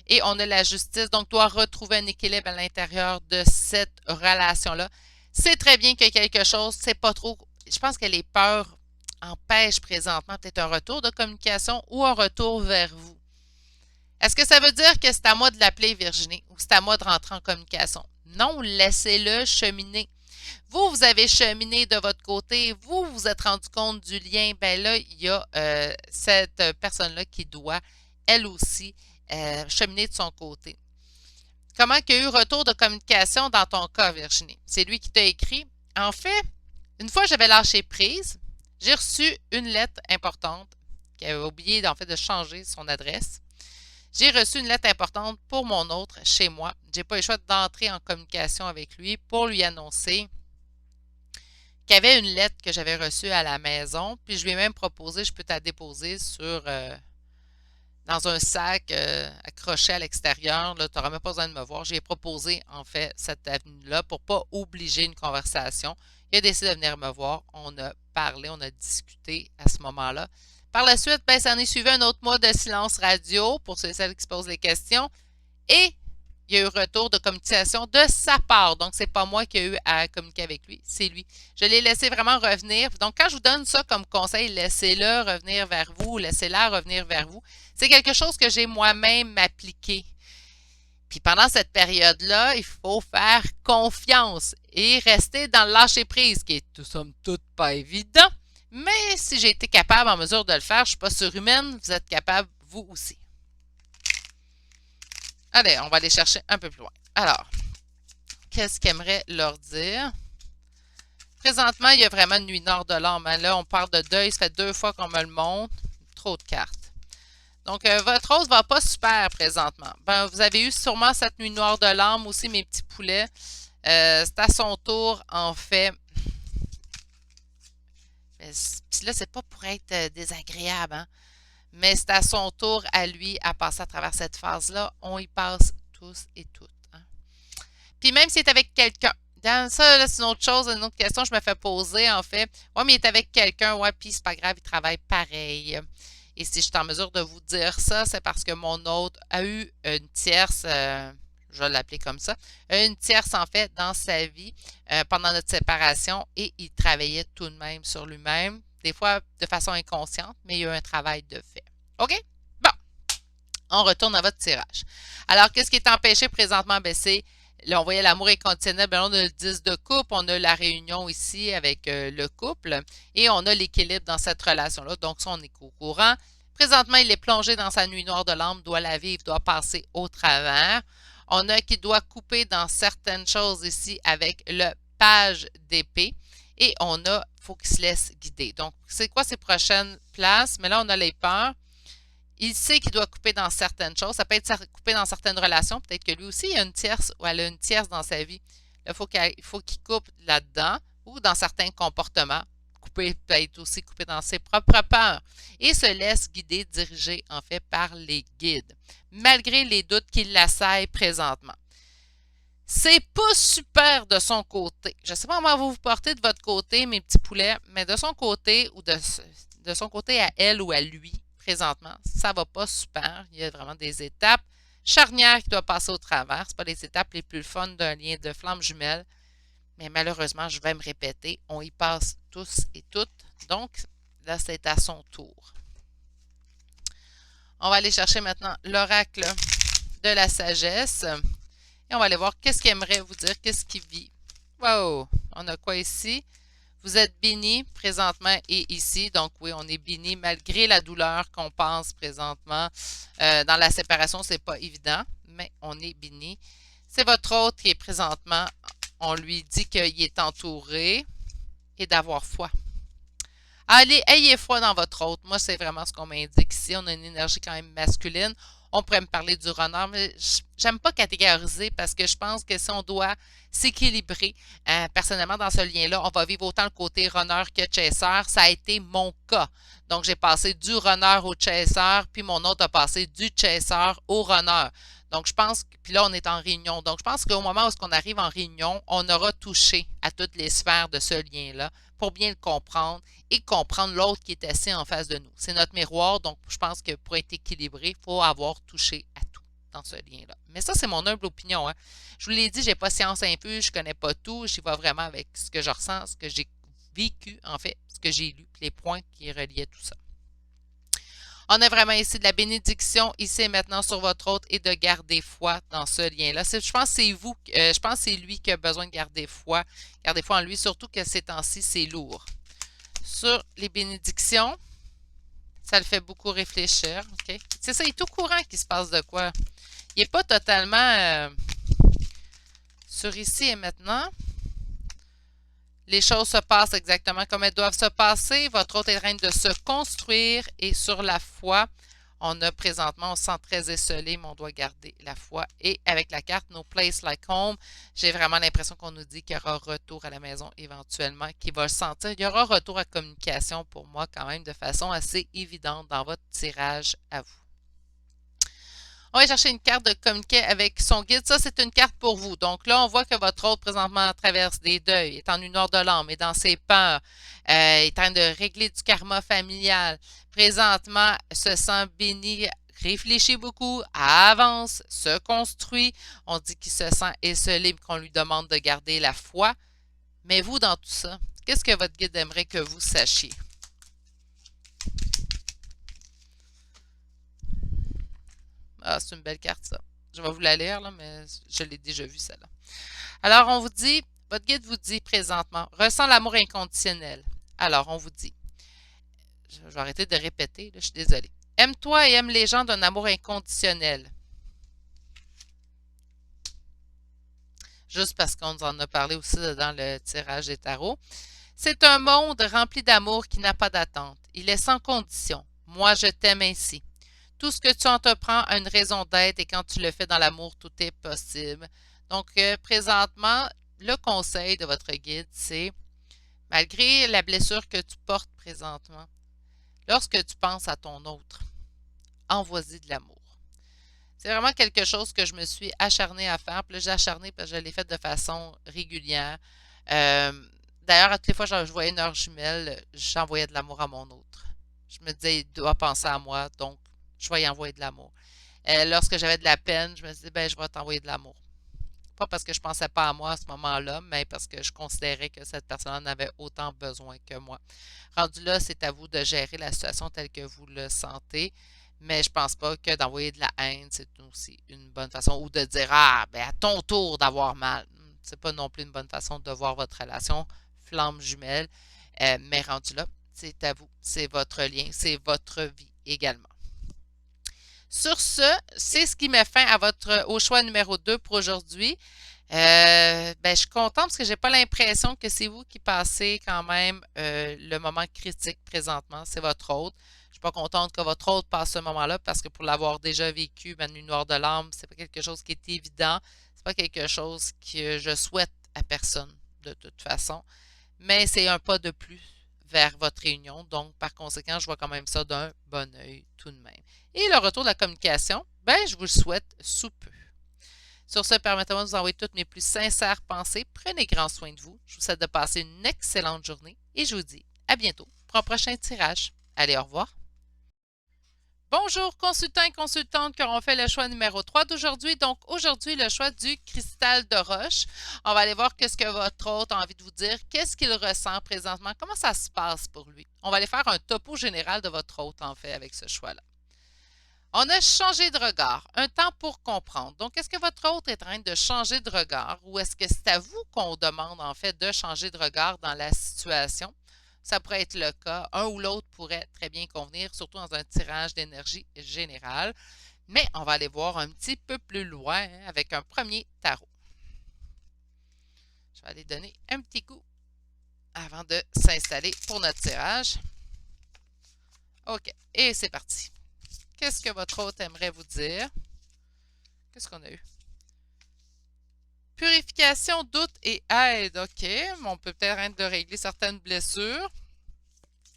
et on a la justice, donc doit retrouver un équilibre à l'intérieur de cette relation-là. C'est très bien qu'il y ait quelque chose, c'est pas trop, je pense que les peurs empêchent présentement peut-être un retour de communication ou un retour vers vous. Est-ce que ça veut dire que c'est à moi de l'appeler, Virginie, ou c'est à moi de rentrer en communication? Non, laissez-le cheminer. Vous avez cheminé de votre côté, vous vous êtes rendu compte du lien, ben là, il y a cette personne-là qui doit, elle aussi, cheminer de son côté. Comment il y a eu retour de communication dans ton cas, Virginie? C'est lui qui t'a écrit. En fait, une fois j'avais lâché prise, j'ai reçu une lettre importante qui avait oublié en fait de changer son adresse. J'ai reçu une lettre importante pour mon autre chez moi. J'ai pas eu le choix d'entrer en communication avec lui pour lui annoncer qu'il y avait une lettre que j'avais reçue à la maison. Puis je lui ai même proposé, je peux te la déposer dans un sac accroché à l'extérieur. Tu n'auras même pas besoin de me voir. J'ai proposé en fait cette avenue-là pour ne pas obliger une conversation. Il a décidé de venir me voir. On a parlé, on a discuté à ce moment-là. Par la suite, ben, ça en est suivi un autre mois de silence radio pour ceux et celles qui se posent les questions. Et il y a eu retour de communication de sa part. Donc, c'est pas moi qui ai eu à communiquer avec lui, c'est lui. Je l'ai laissé vraiment revenir. Donc, quand je vous donne ça comme conseil, laissez-le revenir vers vous, laissez-la revenir vers vous. C'est quelque chose que j'ai moi-même appliqué. Puis pendant cette période-là, il faut faire confiance et rester dans le lâcher-prise, qui est tout somme toute pas évident. Mais si j'ai été capable en mesure de le faire, je ne suis pas surhumaine, vous êtes capable vous aussi. Allez, on va aller chercher un peu plus loin. Alors, qu'est-ce qu'il aimerait leur dire? Présentement, il y a vraiment une nuit nord de l'âme. Là, on parle de deuil. Ça fait 2 fois qu'on me le montre. Trop de cartes. Donc, votre rose ne va pas super présentement. Ben, vous avez eu sûrement cette nuit noire de l'âme aussi, mes petits poulets. C'est à son tour, en fait. Puis là, c'est pas pour être désagréable, hein? Mais c'est à son tour, à lui, à passer à travers cette phase-là. On y passe tous et toutes. Hein? Puis même s'il est avec quelqu'un, dans ça, c'est une autre chose, une autre question que je me fais poser, en fait. Ouais, mais il est avec quelqu'un, ouais, puis c'est pas grave, il travaille pareil. Et si je suis en mesure de vous dire ça, c'est parce que mon hôte a eu une tierce, je vais l'appeler comme ça, une tierce, en fait, dans sa vie pendant notre séparation et il travaillait tout de même sur lui-même. Des fois de façon inconsciente, mais il y a eu un travail de fait. OK? Bon, on retourne à votre tirage. Alors, qu'est-ce qui est empêché présentement? Ben, c'est, là, on voyait l'amour inconditionnel, ben, on a le 10 de couple, on a la réunion ici avec le couple et on a l'équilibre dans cette relation-là. Donc, ça, on est au courant. Présentement, il est plongé dans sa nuit noire de l'âme, doit la vivre, doit passer au travers. On a qui doit couper dans certaines choses ici avec le page d'épée. Et on a, faut qu'il se laisse guider. Donc, c'est quoi ses prochaines places? Mais là, on a les peurs. Il sait qu'il doit couper dans certaines choses. Ça peut être couper dans certaines relations. Peut-être que lui aussi, il y a une tierce ou elle a une tierce dans sa vie. Là, il faut qu'il coupe là-dedans ou dans certains comportements. Couper peut être aussi couper dans ses propres peurs. Et se laisse guider, diriger, en fait, par les guides. Malgré les doutes qu'il l'assaillent présentement. C'est pas super de son côté. Je sais pas comment vous vous portez de votre côté, mes petits poulets, mais de son côté ou de son côté à elle ou à lui, présentement, ça va pas super. Il y a vraiment des étapes charnières qui doivent passer au travers. C'est pas les étapes les plus fun d'un lien de flamme jumelle, mais malheureusement, je vais me répéter, on y passe tous et toutes. Donc, là, c'est à son tour. On va aller chercher maintenant l'oracle de la sagesse. Et on va aller voir qu'est-ce qu'il aimerait vous dire, qu'est-ce qu'il vit. Wow! On a quoi ici? Vous êtes béni présentement et ici. Donc oui, on est béni malgré la douleur qu'on pense présentement. Dans la séparation, c'est pas évident, mais on est béni. C'est votre hôte qui est présentement, on lui dit qu'il est entouré et d'avoir foi. Allez, ayez foi dans votre hôte. Moi, c'est vraiment ce qu'on m'indique ici. On a une énergie quand même masculine. On pourrait me parler du runner, mais j'aime pas catégoriser parce que je pense que si on doit s'équilibrer, personnellement, dans ce lien-là, on va vivre autant le côté runner que chaser. Ça a été mon cas. Donc, j'ai passé du runner au chaser, puis mon autre a passé du chaser au runner. Donc, je pense, puis là, on est en réunion. Donc, je pense qu'au moment où on arrive en réunion, on aura touché à toutes les sphères de ce lien-là pour bien le comprendre et comprendre l'autre qui est assis en face de nous. C'est notre miroir, donc je pense que pour être équilibré, il faut avoir touché à tout dans ce lien-là. Mais ça, c'est mon humble opinion. Hein. Je vous l'ai dit, j'ai pas science infuse, je connais pas tout, j'y vais vraiment avec ce que je ressens, ce que j'ai vécu, en fait, ce que j'ai lu, les points qui reliaient tout ça. On a vraiment ici de la bénédiction, ici et maintenant sur votre hôte et de garder foi dans ce lien-là. Je pense que c'est vous, je pense que c'est lui qui a besoin de garder foi. Gardez foi en lui, surtout que ces temps-ci, c'est lourd. Sur les bénédictions, ça le fait beaucoup réfléchir. Okay? C'est ça, il est tout courant qu'il se passe de quoi. Il n'est pas totalement sur ici et maintenant. Les choses se passent exactement comme elles doivent se passer. Votre hôte est en train de se construire et sur la foi, on a présentement, on se sent très esselé, mais on doit garder la foi. Et avec la carte No Place Like Home, j'ai vraiment l'impression qu'on nous dit qu'il y aura retour à la maison éventuellement, qu'il va le sentir. Il y aura retour à communication pour moi quand même de façon assez évidente dans votre tirage à vous. On va chercher une carte de communiquer avec son guide. Ça, c'est une carte pour vous. Donc là, on voit que votre hôte présentement traverse des deuils, est en une heure de l'âme, est dans ses peurs, est en train de régler du karma familial. Présentement, se sent béni, réfléchit beaucoup, avance, se construit. On dit qu'il se sent esselé, qu'on lui demande de garder la foi. Mais vous, dans tout ça, qu'est-ce que votre guide aimerait que vous sachiez? Ah, c'est une belle carte, ça. Je vais vous la lire, là, mais je l'ai déjà vue, celle-là. Alors, on vous dit, votre guide vous dit présentement, ressens l'amour inconditionnel. Alors, on vous dit, je vais arrêter de répéter, là, je suis désolée. Aime-toi et aime les gens d'un amour inconditionnel. Juste parce qu'on nous en a parlé aussi dans le tirage des tarots. C'est un monde rempli d'amour qui n'a pas d'attente. Il est sans condition. Moi, je t'aime ainsi. Tout ce que tu entreprends a une raison d'être et quand tu le fais dans l'amour, tout est possible. Donc, présentement, le conseil de votre guide, c'est, malgré la blessure que tu portes présentement, lorsque tu penses à ton autre, envoie-y de l'amour. C'est vraiment quelque chose que je me suis acharnée à faire. Puis là, j'ai acharné parce que je l'ai fait de façon régulière. D'ailleurs, à toutes les fois que je voyais une heure jumelle, j'envoyais de l'amour à mon autre. Je me disais, il doit penser à moi, donc je vais y envoyer de l'amour. Lorsque j'avais de la peine, je me disais, ben, je vais t'envoyer de l'amour. Pas parce que je ne pensais pas à moi à ce moment-là, mais parce que je considérais que cette personne en avait autant besoin que moi. Rendu là, c'est à vous de gérer la situation telle que vous le sentez. Mais je pense pas que d'envoyer de la haine, c'est aussi une bonne façon. Ou de dire, ah, ben à ton tour d'avoir mal. C'est pas non plus une bonne façon de voir votre relation flamme jumelle. Mais rendu là, c'est à vous. C'est votre lien, c'est votre vie également. Sur ce, c'est ce qui met fin à au choix numéro 2 pour aujourd'hui. Ben, je suis contente parce que j'ai pas l'impression que c'est vous qui passez quand même le moment critique présentement. C'est votre hôte. Je suis pas contente que votre hôte passe ce moment-là parce que pour l'avoir déjà vécu, ma nuit noire de l'âme, c'est pas quelque chose qui est évident. C'est pas quelque chose que je souhaite à personne de toute façon. Mais c'est un pas de plus vers votre réunion. Donc, par conséquent, je vois quand même ça d'un bon œil tout de même. Et le retour de la communication, ben, je vous le souhaite sous peu. Sur ce, permettez-moi de vous envoyer toutes mes plus sincères pensées. Prenez grand soin de vous. Je vous souhaite de passer une excellente journée et je vous dis à bientôt pour un prochain tirage. Allez, au revoir. Bonjour consultants et consultantes qui auront fait le choix numéro 3 d'aujourd'hui. Donc aujourd'hui, le choix du cristal de roche. On va aller voir qu'est-ce que votre hôte a envie de vous dire, qu'est-ce qu'il ressent présentement, comment ça se passe pour lui. On va aller faire un topo général de votre hôte en fait avec ce choix-là. On a changé de regard, un temps pour comprendre. Donc, est-ce que votre hôte est en train de changer de regard ou est-ce que c'est à vous qu'on demande en fait de changer de regard dans la situation? Ça pourrait être le cas. Un ou l'autre pourrait très bien convenir, surtout dans un tirage d'énergie générale. Mais on va aller voir un petit peu plus loin avec un premier tarot. Je vais aller donner un petit coup avant de s'installer pour notre tirage. OK, et c'est parti. Qu'est-ce que votre hôte aimerait vous dire? Qu'est-ce qu'on a eu? Purification, doute et aide. OK, on peut peut-être de régler certaines blessures.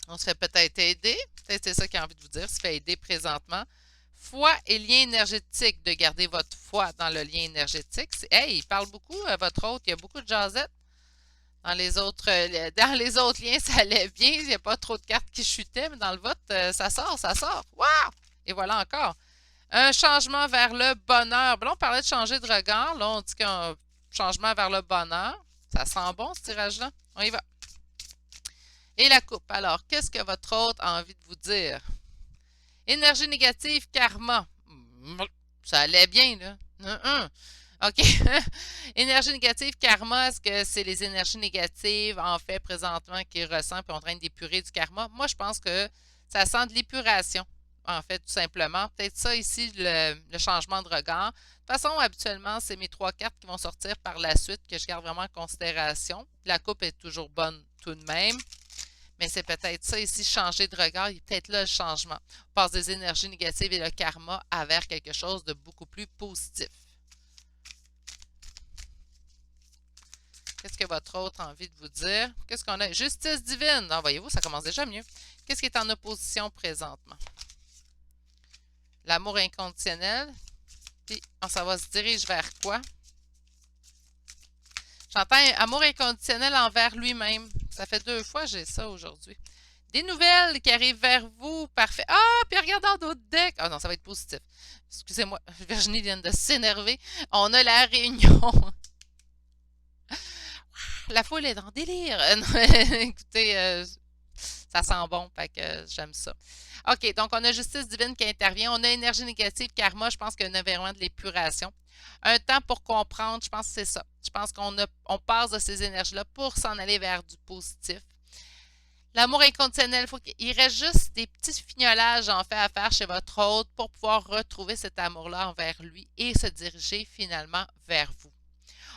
On se fait peut-être aider. Peut-être c'est ça qu'il a envie de vous dire, se fait aider présentement. Foi et lien énergétique, de garder votre foi dans le lien énergétique. Hey, il parle beaucoup, votre hôte, il y a beaucoup de jasette. Dans les autres liens, ça allait bien. Il n'y a pas trop de cartes qui chutaient, mais dans le vote, ça sort, ça sort. Wow! Et voilà encore. Un changement vers le bonheur. Là, on parlait de changer de regard. Là, on dit qu'un changement vers le bonheur. Ça sent bon, ce tirage-là. On y va. Et la coupe. Alors, qu'est-ce que votre hôte a envie de vous dire? Énergie négative, karma. Ça allait bien, là. OK. Énergie négative, karma, est-ce que c'est les énergies négatives, en fait, présentement, qu'il ressent, puis on est en train d'épurer du karma? Moi, je pense que ça sent de l'épuration, en fait, tout simplement. Peut-être ça ici, le changement de regard. De toute façon, habituellement, c'est mes 3 cartes qui vont sortir par la suite que je garde vraiment en considération. La coupe est toujours bonne tout de même. Mais c'est peut-être ça ici, changer de regard, il est peut-être là le changement. On passe des énergies négatives et le karma vers quelque chose de beaucoup plus positif. Qu'est-ce que votre hôte a envie de vous dire? Qu'est-ce qu'on a? Justice divine. Ah, voyez-vous, ça commence déjà mieux. Qu'est-ce qui est en opposition présentement? L'amour inconditionnel. Puis, ça va se diriger vers quoi? J'entends amour inconditionnel envers lui-même. Ça fait 2 fois que j'ai ça aujourd'hui. Des nouvelles qui arrivent vers vous. Parfait. Ah, puis regardons d'autres decks. Ah non, ça va être positif. Excusez-moi, Virginie vient de s'énerver. On a la réunion. La foule est en délire. Écoutez, ça sent bon, fait que j'aime ça. OK, donc on a justice divine qui intervient. On a énergie négative, karma, je pense qu'il y a vraiment de l'épuration. Un temps pour comprendre, je pense que c'est ça. Je pense qu'on passe de ces énergies-là pour s'en aller vers du positif. L'amour inconditionnel, il reste juste des petits fignolages en fait à faire chez votre hôte pour pouvoir retrouver cet amour-là envers lui et se diriger finalement vers vous.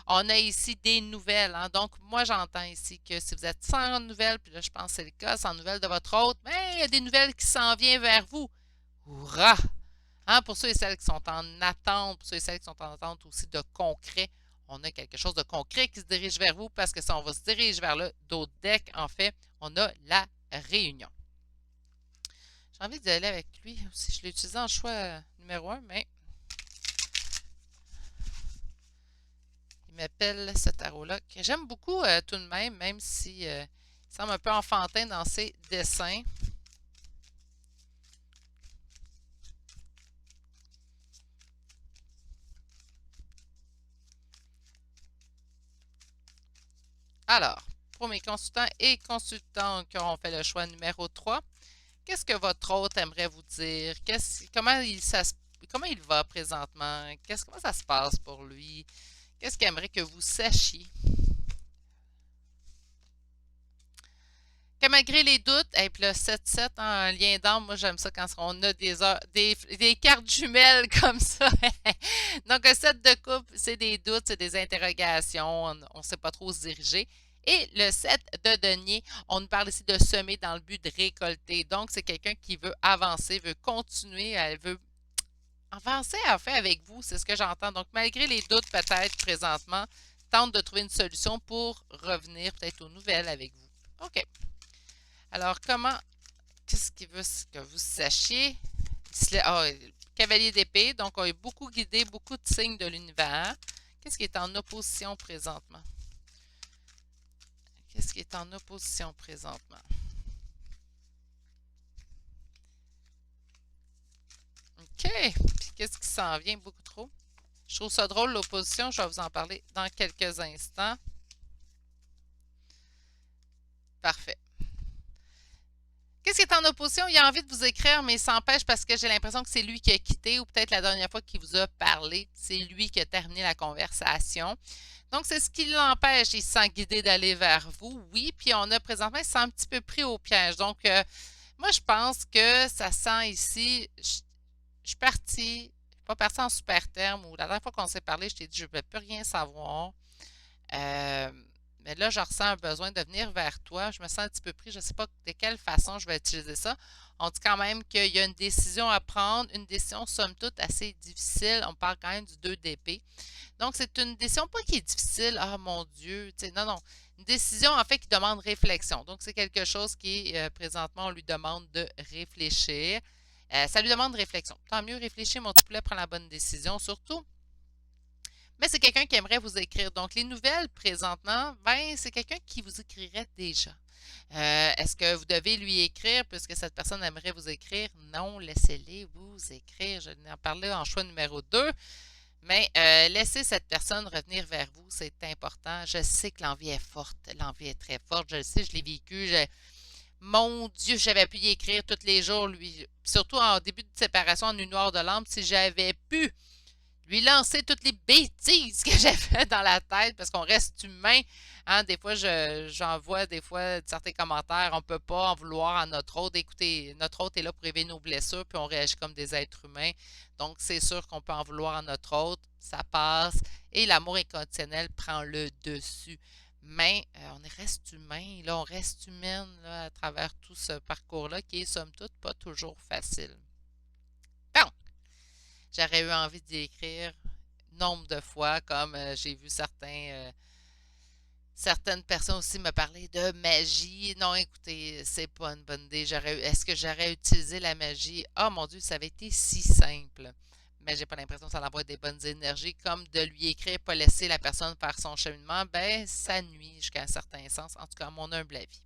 On a ici des nouvelles. Hein? Donc, moi, j'entends ici que si vous êtes sans nouvelles, puis là, je pense que c'est le cas, sans nouvelles de votre hôte, mais il y a des nouvelles qui s'en viennent vers vous. Hurrah! Hein? Pour ceux et celles qui sont en attente, pour ceux et celles qui sont en attente aussi de concret, on a quelque chose de concret qui se dirige vers vous parce que si on va se diriger vers le d'autres decks, en fait, on a la réunion. J'ai envie d'aller avec lui aussi. Je l'ai utilisé en choix numéro 1, mais il m'appelle ce tarot-là, que j'aime beaucoup tout de même si il semble un peu enfantin dans ses dessins. Alors, pour mes consultants et consultantes qui auront fait le choix numéro 3, qu'est-ce que votre hôte aimerait vous dire? Comment il va présentement? Comment ça se passe pour lui? Qu'est-ce qu'il aimerait que vous sachiez? Que malgré les doutes, et puis le 7-7, hein, un lien d'âme, moi j'aime ça quand on a des cartes jumelles comme ça. Donc un 7 de coupe, c'est des doutes, c'est des interrogations, on ne sait pas trop se diriger. Et le 7 de denier, on nous parle ici de semer dans le but de récolter. Donc c'est quelqu'un qui veut avancer, veut continuer, elle veut avancer en fait avec vous, c'est ce que j'entends. Donc malgré les doutes peut-être présentement, tente de trouver une solution pour revenir peut-être aux nouvelles avec vous. OK. Alors, qu'est-ce qu'il veut que vous sachiez? cavalier d'épée. Donc, on est beaucoup guidé, beaucoup de signes de l'univers. Qu'est-ce qui est en opposition présentement? Qu'est-ce qui est en opposition présentement? OK. Puis qu'est-ce qui s'en vient beaucoup trop? Je trouve ça drôle, l'opposition. Je vais vous en parler dans quelques instants. Parfait. Qu'est-ce qui est en opposition? Il a envie de vous écrire, mais il s'empêche parce que j'ai l'impression que c'est lui qui a quitté ou peut-être la dernière fois qu'il vous a parlé, c'est lui qui a terminé la conversation. Donc, c'est ce qui l'empêche. Il se sent guidé d'aller vers vous, oui. Puis, on a présentement, il se sent un petit peu pris au piège. Donc, moi, je pense que ça sent ici, je suis partie, pas partie en super terme, ou la dernière fois qu'on s'est parlé, je t'ai dit, je ne veux plus rien savoir. Euh, mais là, je ressens un besoin de venir vers toi. Je me sens un petit peu pris. Je ne sais pas de quelle façon je vais utiliser ça. On dit quand même qu'il y a une décision à prendre, une décision somme toute assez difficile. On parle quand même du 2 d'épée. Donc, c'est une décision pas qui est difficile. Ah mon Dieu, tu sais, non, non. Une décision en fait qui demande réflexion. Donc, c'est quelque chose qui, présentement, on lui demande de réfléchir. Ça lui demande réflexion. Tant mieux réfléchir, mon petit poulet prend la bonne décision, surtout. Mais c'est quelqu'un qui aimerait vous écrire. Donc, les nouvelles présentement, ben, c'est quelqu'un qui vous écrirait déjà. Est-ce que vous devez lui écrire puisque cette personne aimerait vous écrire? Non, laissez-les vous écrire. Je n'en parlais en choix numéro 2. Mais laissez cette personne revenir vers vous, c'est important. Je sais que l'envie est forte. L'envie est très forte. Je le sais, je l'ai vécu. Mon Dieu, j'avais pu y écrire tous les jours, lui. Surtout en début de séparation en une noire de lampe, si j'avais pu lui lancer toutes les bêtises que j'avais dans la tête parce qu'on reste humain. Hein, des fois, j'envoie des fois certains commentaires. On ne peut pas en vouloir à notre hôte. Écoutez, notre hôte est là pour éveiller nos blessures, puis on réagit comme des êtres humains. Donc, c'est sûr qu'on peut en vouloir à notre hôte. Ça passe. Et l'amour inconditionnel prend le dessus. Mais on reste humain, là, on reste humaine là, à travers tout ce parcours-là qui est, somme toute, pas toujours facile. Bon, j'aurais eu envie d'y écrire nombre de fois, comme j'ai vu certaines personnes aussi me parler de magie. Non, écoutez, c'est pas une bonne idée. Est-ce que j'aurais utilisé la magie? Oh mon Dieu, ça avait été si simple. Mais j'ai pas l'impression que ça envoie des bonnes énergies, comme de lui écrire, pas laisser la personne faire son cheminement, ben ça nuit jusqu'à un certain sens, en tout cas à mon humble avis.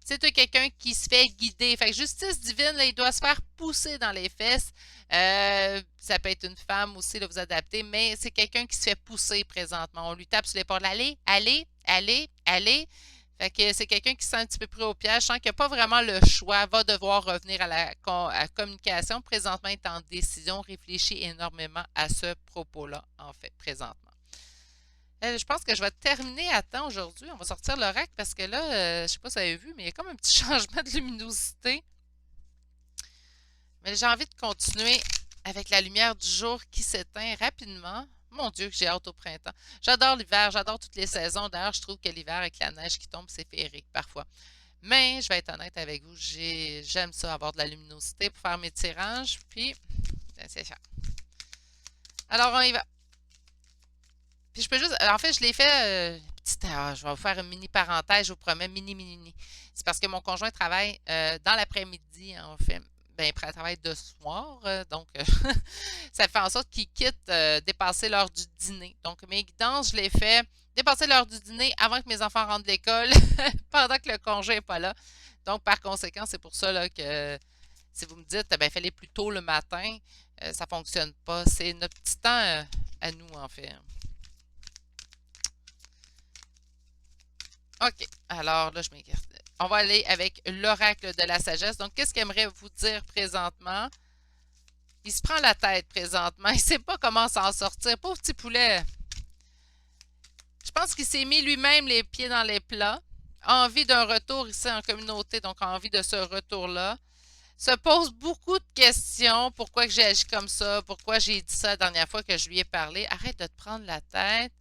C'est quelqu'un qui se fait guider. Fait que justice divine, là, il doit se faire pousser dans les fesses. Ça peut être une femme aussi, là, vous adaptez, mais c'est quelqu'un qui se fait pousser présentement. On lui tape sur l'épaule. Allez, allez, allez, allez. Fait que c'est quelqu'un qui se sent un petit peu pris au piège, sent qu'il n'a pas vraiment le choix, va devoir revenir à la communication. Présentement, il est en décision, réfléchit énormément à ce propos-là, en fait, présentement. Je pense que je vais terminer à temps aujourd'hui. On va sortir l'oracle parce que là, je ne sais pas si vous avez vu, mais il y a comme un petit changement de luminosité. Mais j'ai envie de continuer avec la lumière du jour qui s'éteint rapidement. Mon Dieu, que j'ai hâte au printemps. J'adore l'hiver, j'adore toutes les saisons. D'ailleurs, je trouve que l'hiver avec la neige qui tombe, c'est féerique parfois. Mais je vais être honnête avec vous, j'aime ça, avoir de la luminosité pour faire mes tirages. Puis, ben, c'est ça. Alors, on y va. Puis je peux juste. En fait, je l'ai fait. Je vais vous faire une mini parenthèse, je vous promets, mini. C'est parce que mon conjoint travaille dans l'après-midi, en fait. Ben, il travaille de soir, donc ça fait en sorte qu'il quitte dépasser l'heure du dîner. Donc, mes guidances, je les fais dépasser l'heure du dîner avant que mes enfants rentrent de l'école, pendant que le conjoint n'est pas là. Donc, par conséquent, c'est pour ça là, que si vous me dites, ben, fais-les plus tôt le matin, ça ne fonctionne pas. C'est notre petit temps à nous, en fait. OK. Alors là, je m'écarte. On va aller avec l'oracle de la sagesse. Donc, qu'est-ce qu'il aimerait vous dire présentement? Il se prend la tête présentement. Il ne sait pas comment s'en sortir. Pauvre petit poulet. Je pense qu'il s'est mis lui-même les pieds dans les plats. Envie d'un retour ici en communauté, donc envie de ce retour-là. Se pose beaucoup de questions. Pourquoi que j'ai agi comme ça? Pourquoi j'ai dit ça la dernière fois que je lui ai parlé? Arrête de te prendre la tête.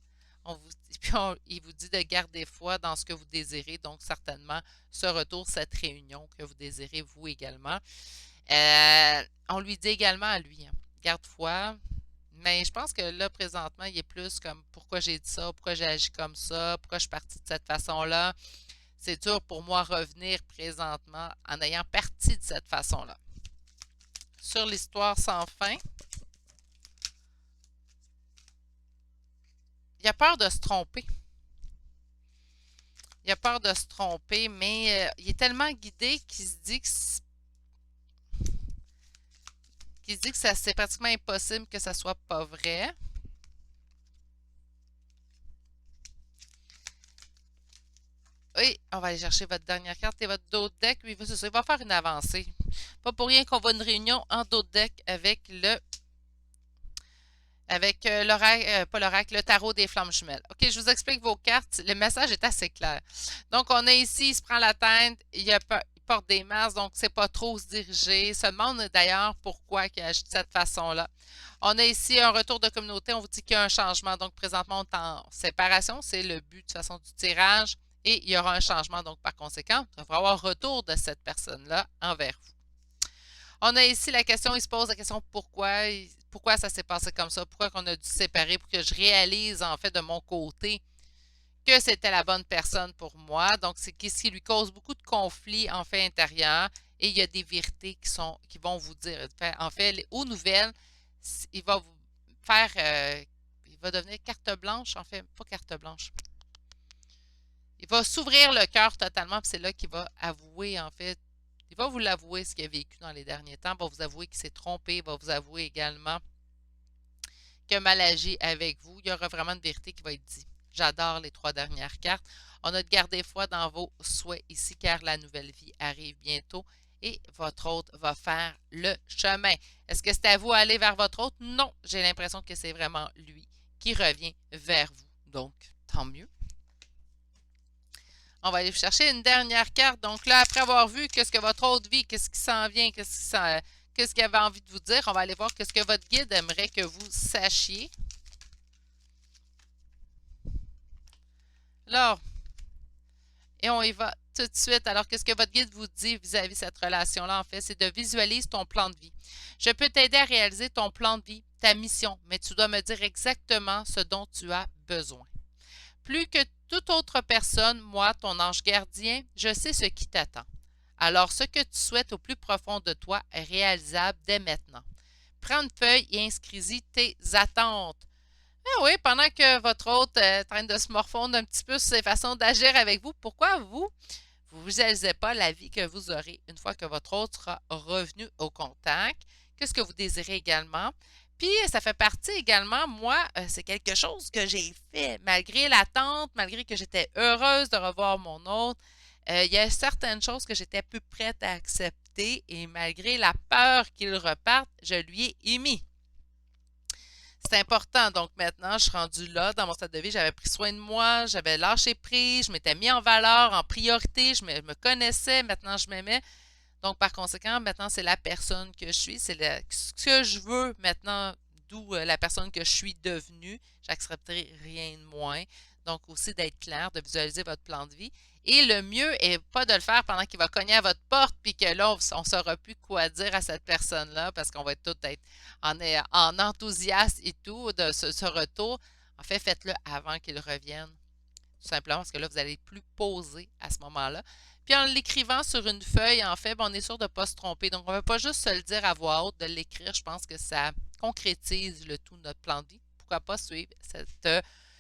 Il vous dit de garder foi dans ce que vous désirez, donc certainement ce retour, cette réunion que vous désirez vous également. On lui dit également à lui, hein, garde foi, mais je pense que là, présentement, il est plus comme pourquoi j'ai dit ça, pourquoi j'ai agi comme ça, pourquoi je suis partie de cette façon-là. C'est dur pour moi revenir présentement en ayant parti de cette façon-là. sur l'histoire sans fin. Il a peur de se tromper. Il a peur de se tromper, mais il est tellement guidé qu'il se dit que c'est pratiquement impossible que ça soit pas vrai. Oui, on va aller chercher votre dernière carte et votre dos de deck. Lui, il va faire une avancée. Pas pour rien qu'on va une réunion en dos de deck avec l'oracle, pas l'oracle, le tarot des flammes jumelles. OK, je vous explique vos cartes. Le message est assez clair. Donc, on a ici, il se prend la tête, il porte des masques, donc c'est pas trop se diriger. Il se demande d'ailleurs pourquoi il agit de cette façon-là. On a ici un retour de communauté, on vous dit qu'il y a un changement. Donc, présentement, on est en séparation. C'est le but, de toute façon, du tirage. Et il y aura un changement, donc par conséquent, il devra y avoir retour de cette personne-là envers vous. On a ici la question, il se pose la question pourquoi ça s'est passé comme ça, pourquoi on a dû se séparer pour que je réalise en fait de mon côté que c'était la bonne personne pour moi. Donc, c'est ce qui lui cause beaucoup de conflits en fait intérieurs et il y a des vérités qui vont vous dire. En fait, aux nouvelles, il va vous faire, il va devenir carte blanche, en fait, pas carte blanche. Il va s'ouvrir le cœur totalement, puis c'est là qu'il va avouer, en fait, il va vous l'avouer ce qu'il a vécu dans les derniers temps, il va vous avouer qu'il s'est trompé, il va vous avouer également qu'il a mal agi avec vous. Il y aura vraiment une vérité qui va être dite. J'adore les 3 dernières cartes. On a de garder foi dans vos souhaits ici, car la nouvelle vie arrive bientôt et votre hôte va faire le chemin. Est-ce que c'est à vous d'aller vers votre hôte? Non, j'ai l'impression que c'est vraiment lui qui revient vers vous. Donc, tant mieux. On va aller chercher une dernière carte. Donc là, après avoir vu qu'est-ce que votre hôte vit, qu'est-ce qui s'en vient, qu'est-ce qu'il avait envie de vous dire, on va aller voir qu'est-ce que votre guide aimerait que vous sachiez. Alors, et on y va tout de suite. Alors, qu'est-ce que votre guide vous dit vis-à-vis de cette relation-là, en fait? C'est de visualiser ton plan de vie. Je peux t'aider à réaliser ton plan de vie, ta mission, mais tu dois me dire exactement ce dont tu as besoin. Plus que toute autre personne, moi, ton ange gardien, je sais ce qui t'attend. Alors, ce que tu souhaites au plus profond de toi est réalisable dès maintenant. Prends une feuille et inscris-y tes attentes. Ah oui, pendant que votre hôte est en train de se morfondre un petit peu sur ses façons d'agir avec vous, pourquoi vous ne visualisez pas la vie que vous aurez une fois que votre hôte sera revenu au contact? Qu'est-ce que vous désirez également? Puis, ça fait partie également, moi, c'est quelque chose que j'ai fait malgré l'attente, malgré que j'étais heureuse de revoir mon hôte. Il y a certaines choses que j'étais plus prête à accepter et malgré la peur qu'il reparte, je lui ai émis. C'est important. Donc maintenant, je suis rendue là dans mon stade de vie. J'avais pris soin de moi, j'avais lâché prise, je m'étais mis en valeur, en priorité, je me connaissais, maintenant je m'aimais. Donc par conséquent, maintenant c'est la personne que je suis, c'est ce que je veux maintenant, d'où la personne que je suis devenue. J'accepterai rien de moins. Donc aussi d'être clair, de visualiser votre plan de vie. Et le mieux est pas de le faire pendant qu'il va cogner à votre porte, puis que là, on ne saura plus quoi dire à cette personne-là, parce qu'on va tout être en enthousiasme et tout de ce retour. En fait, faites-le avant qu'il revienne, tout simplement, parce que là, vous allez plus poser à ce moment-là. Puis en l'écrivant sur une feuille, en fait, on est sûr de ne pas se tromper. Donc, on ne va pas juste se le dire à voix haute, de l'écrire. Je pense que ça concrétise le tout, notre plan de vie. Pourquoi pas suivre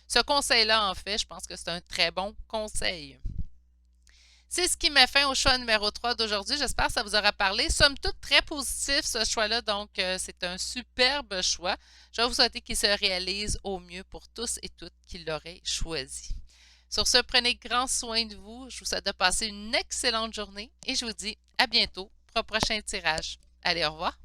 ce conseil-là, en fait? Je pense que c'est un très bon conseil. C'est ce qui met fin au choix numéro 3 d'aujourd'hui. J'espère que ça vous aura parlé. Somme toute, très positif ce choix-là, donc c'est un superbe choix. Je vais vous souhaiter qu'il se réalise au mieux pour tous et toutes qui l'auraient choisi. Sur ce, prenez grand soin de vous. Je vous souhaite de passer une excellente journée et je vous dis à bientôt pour un prochain tirage. Allez, au revoir.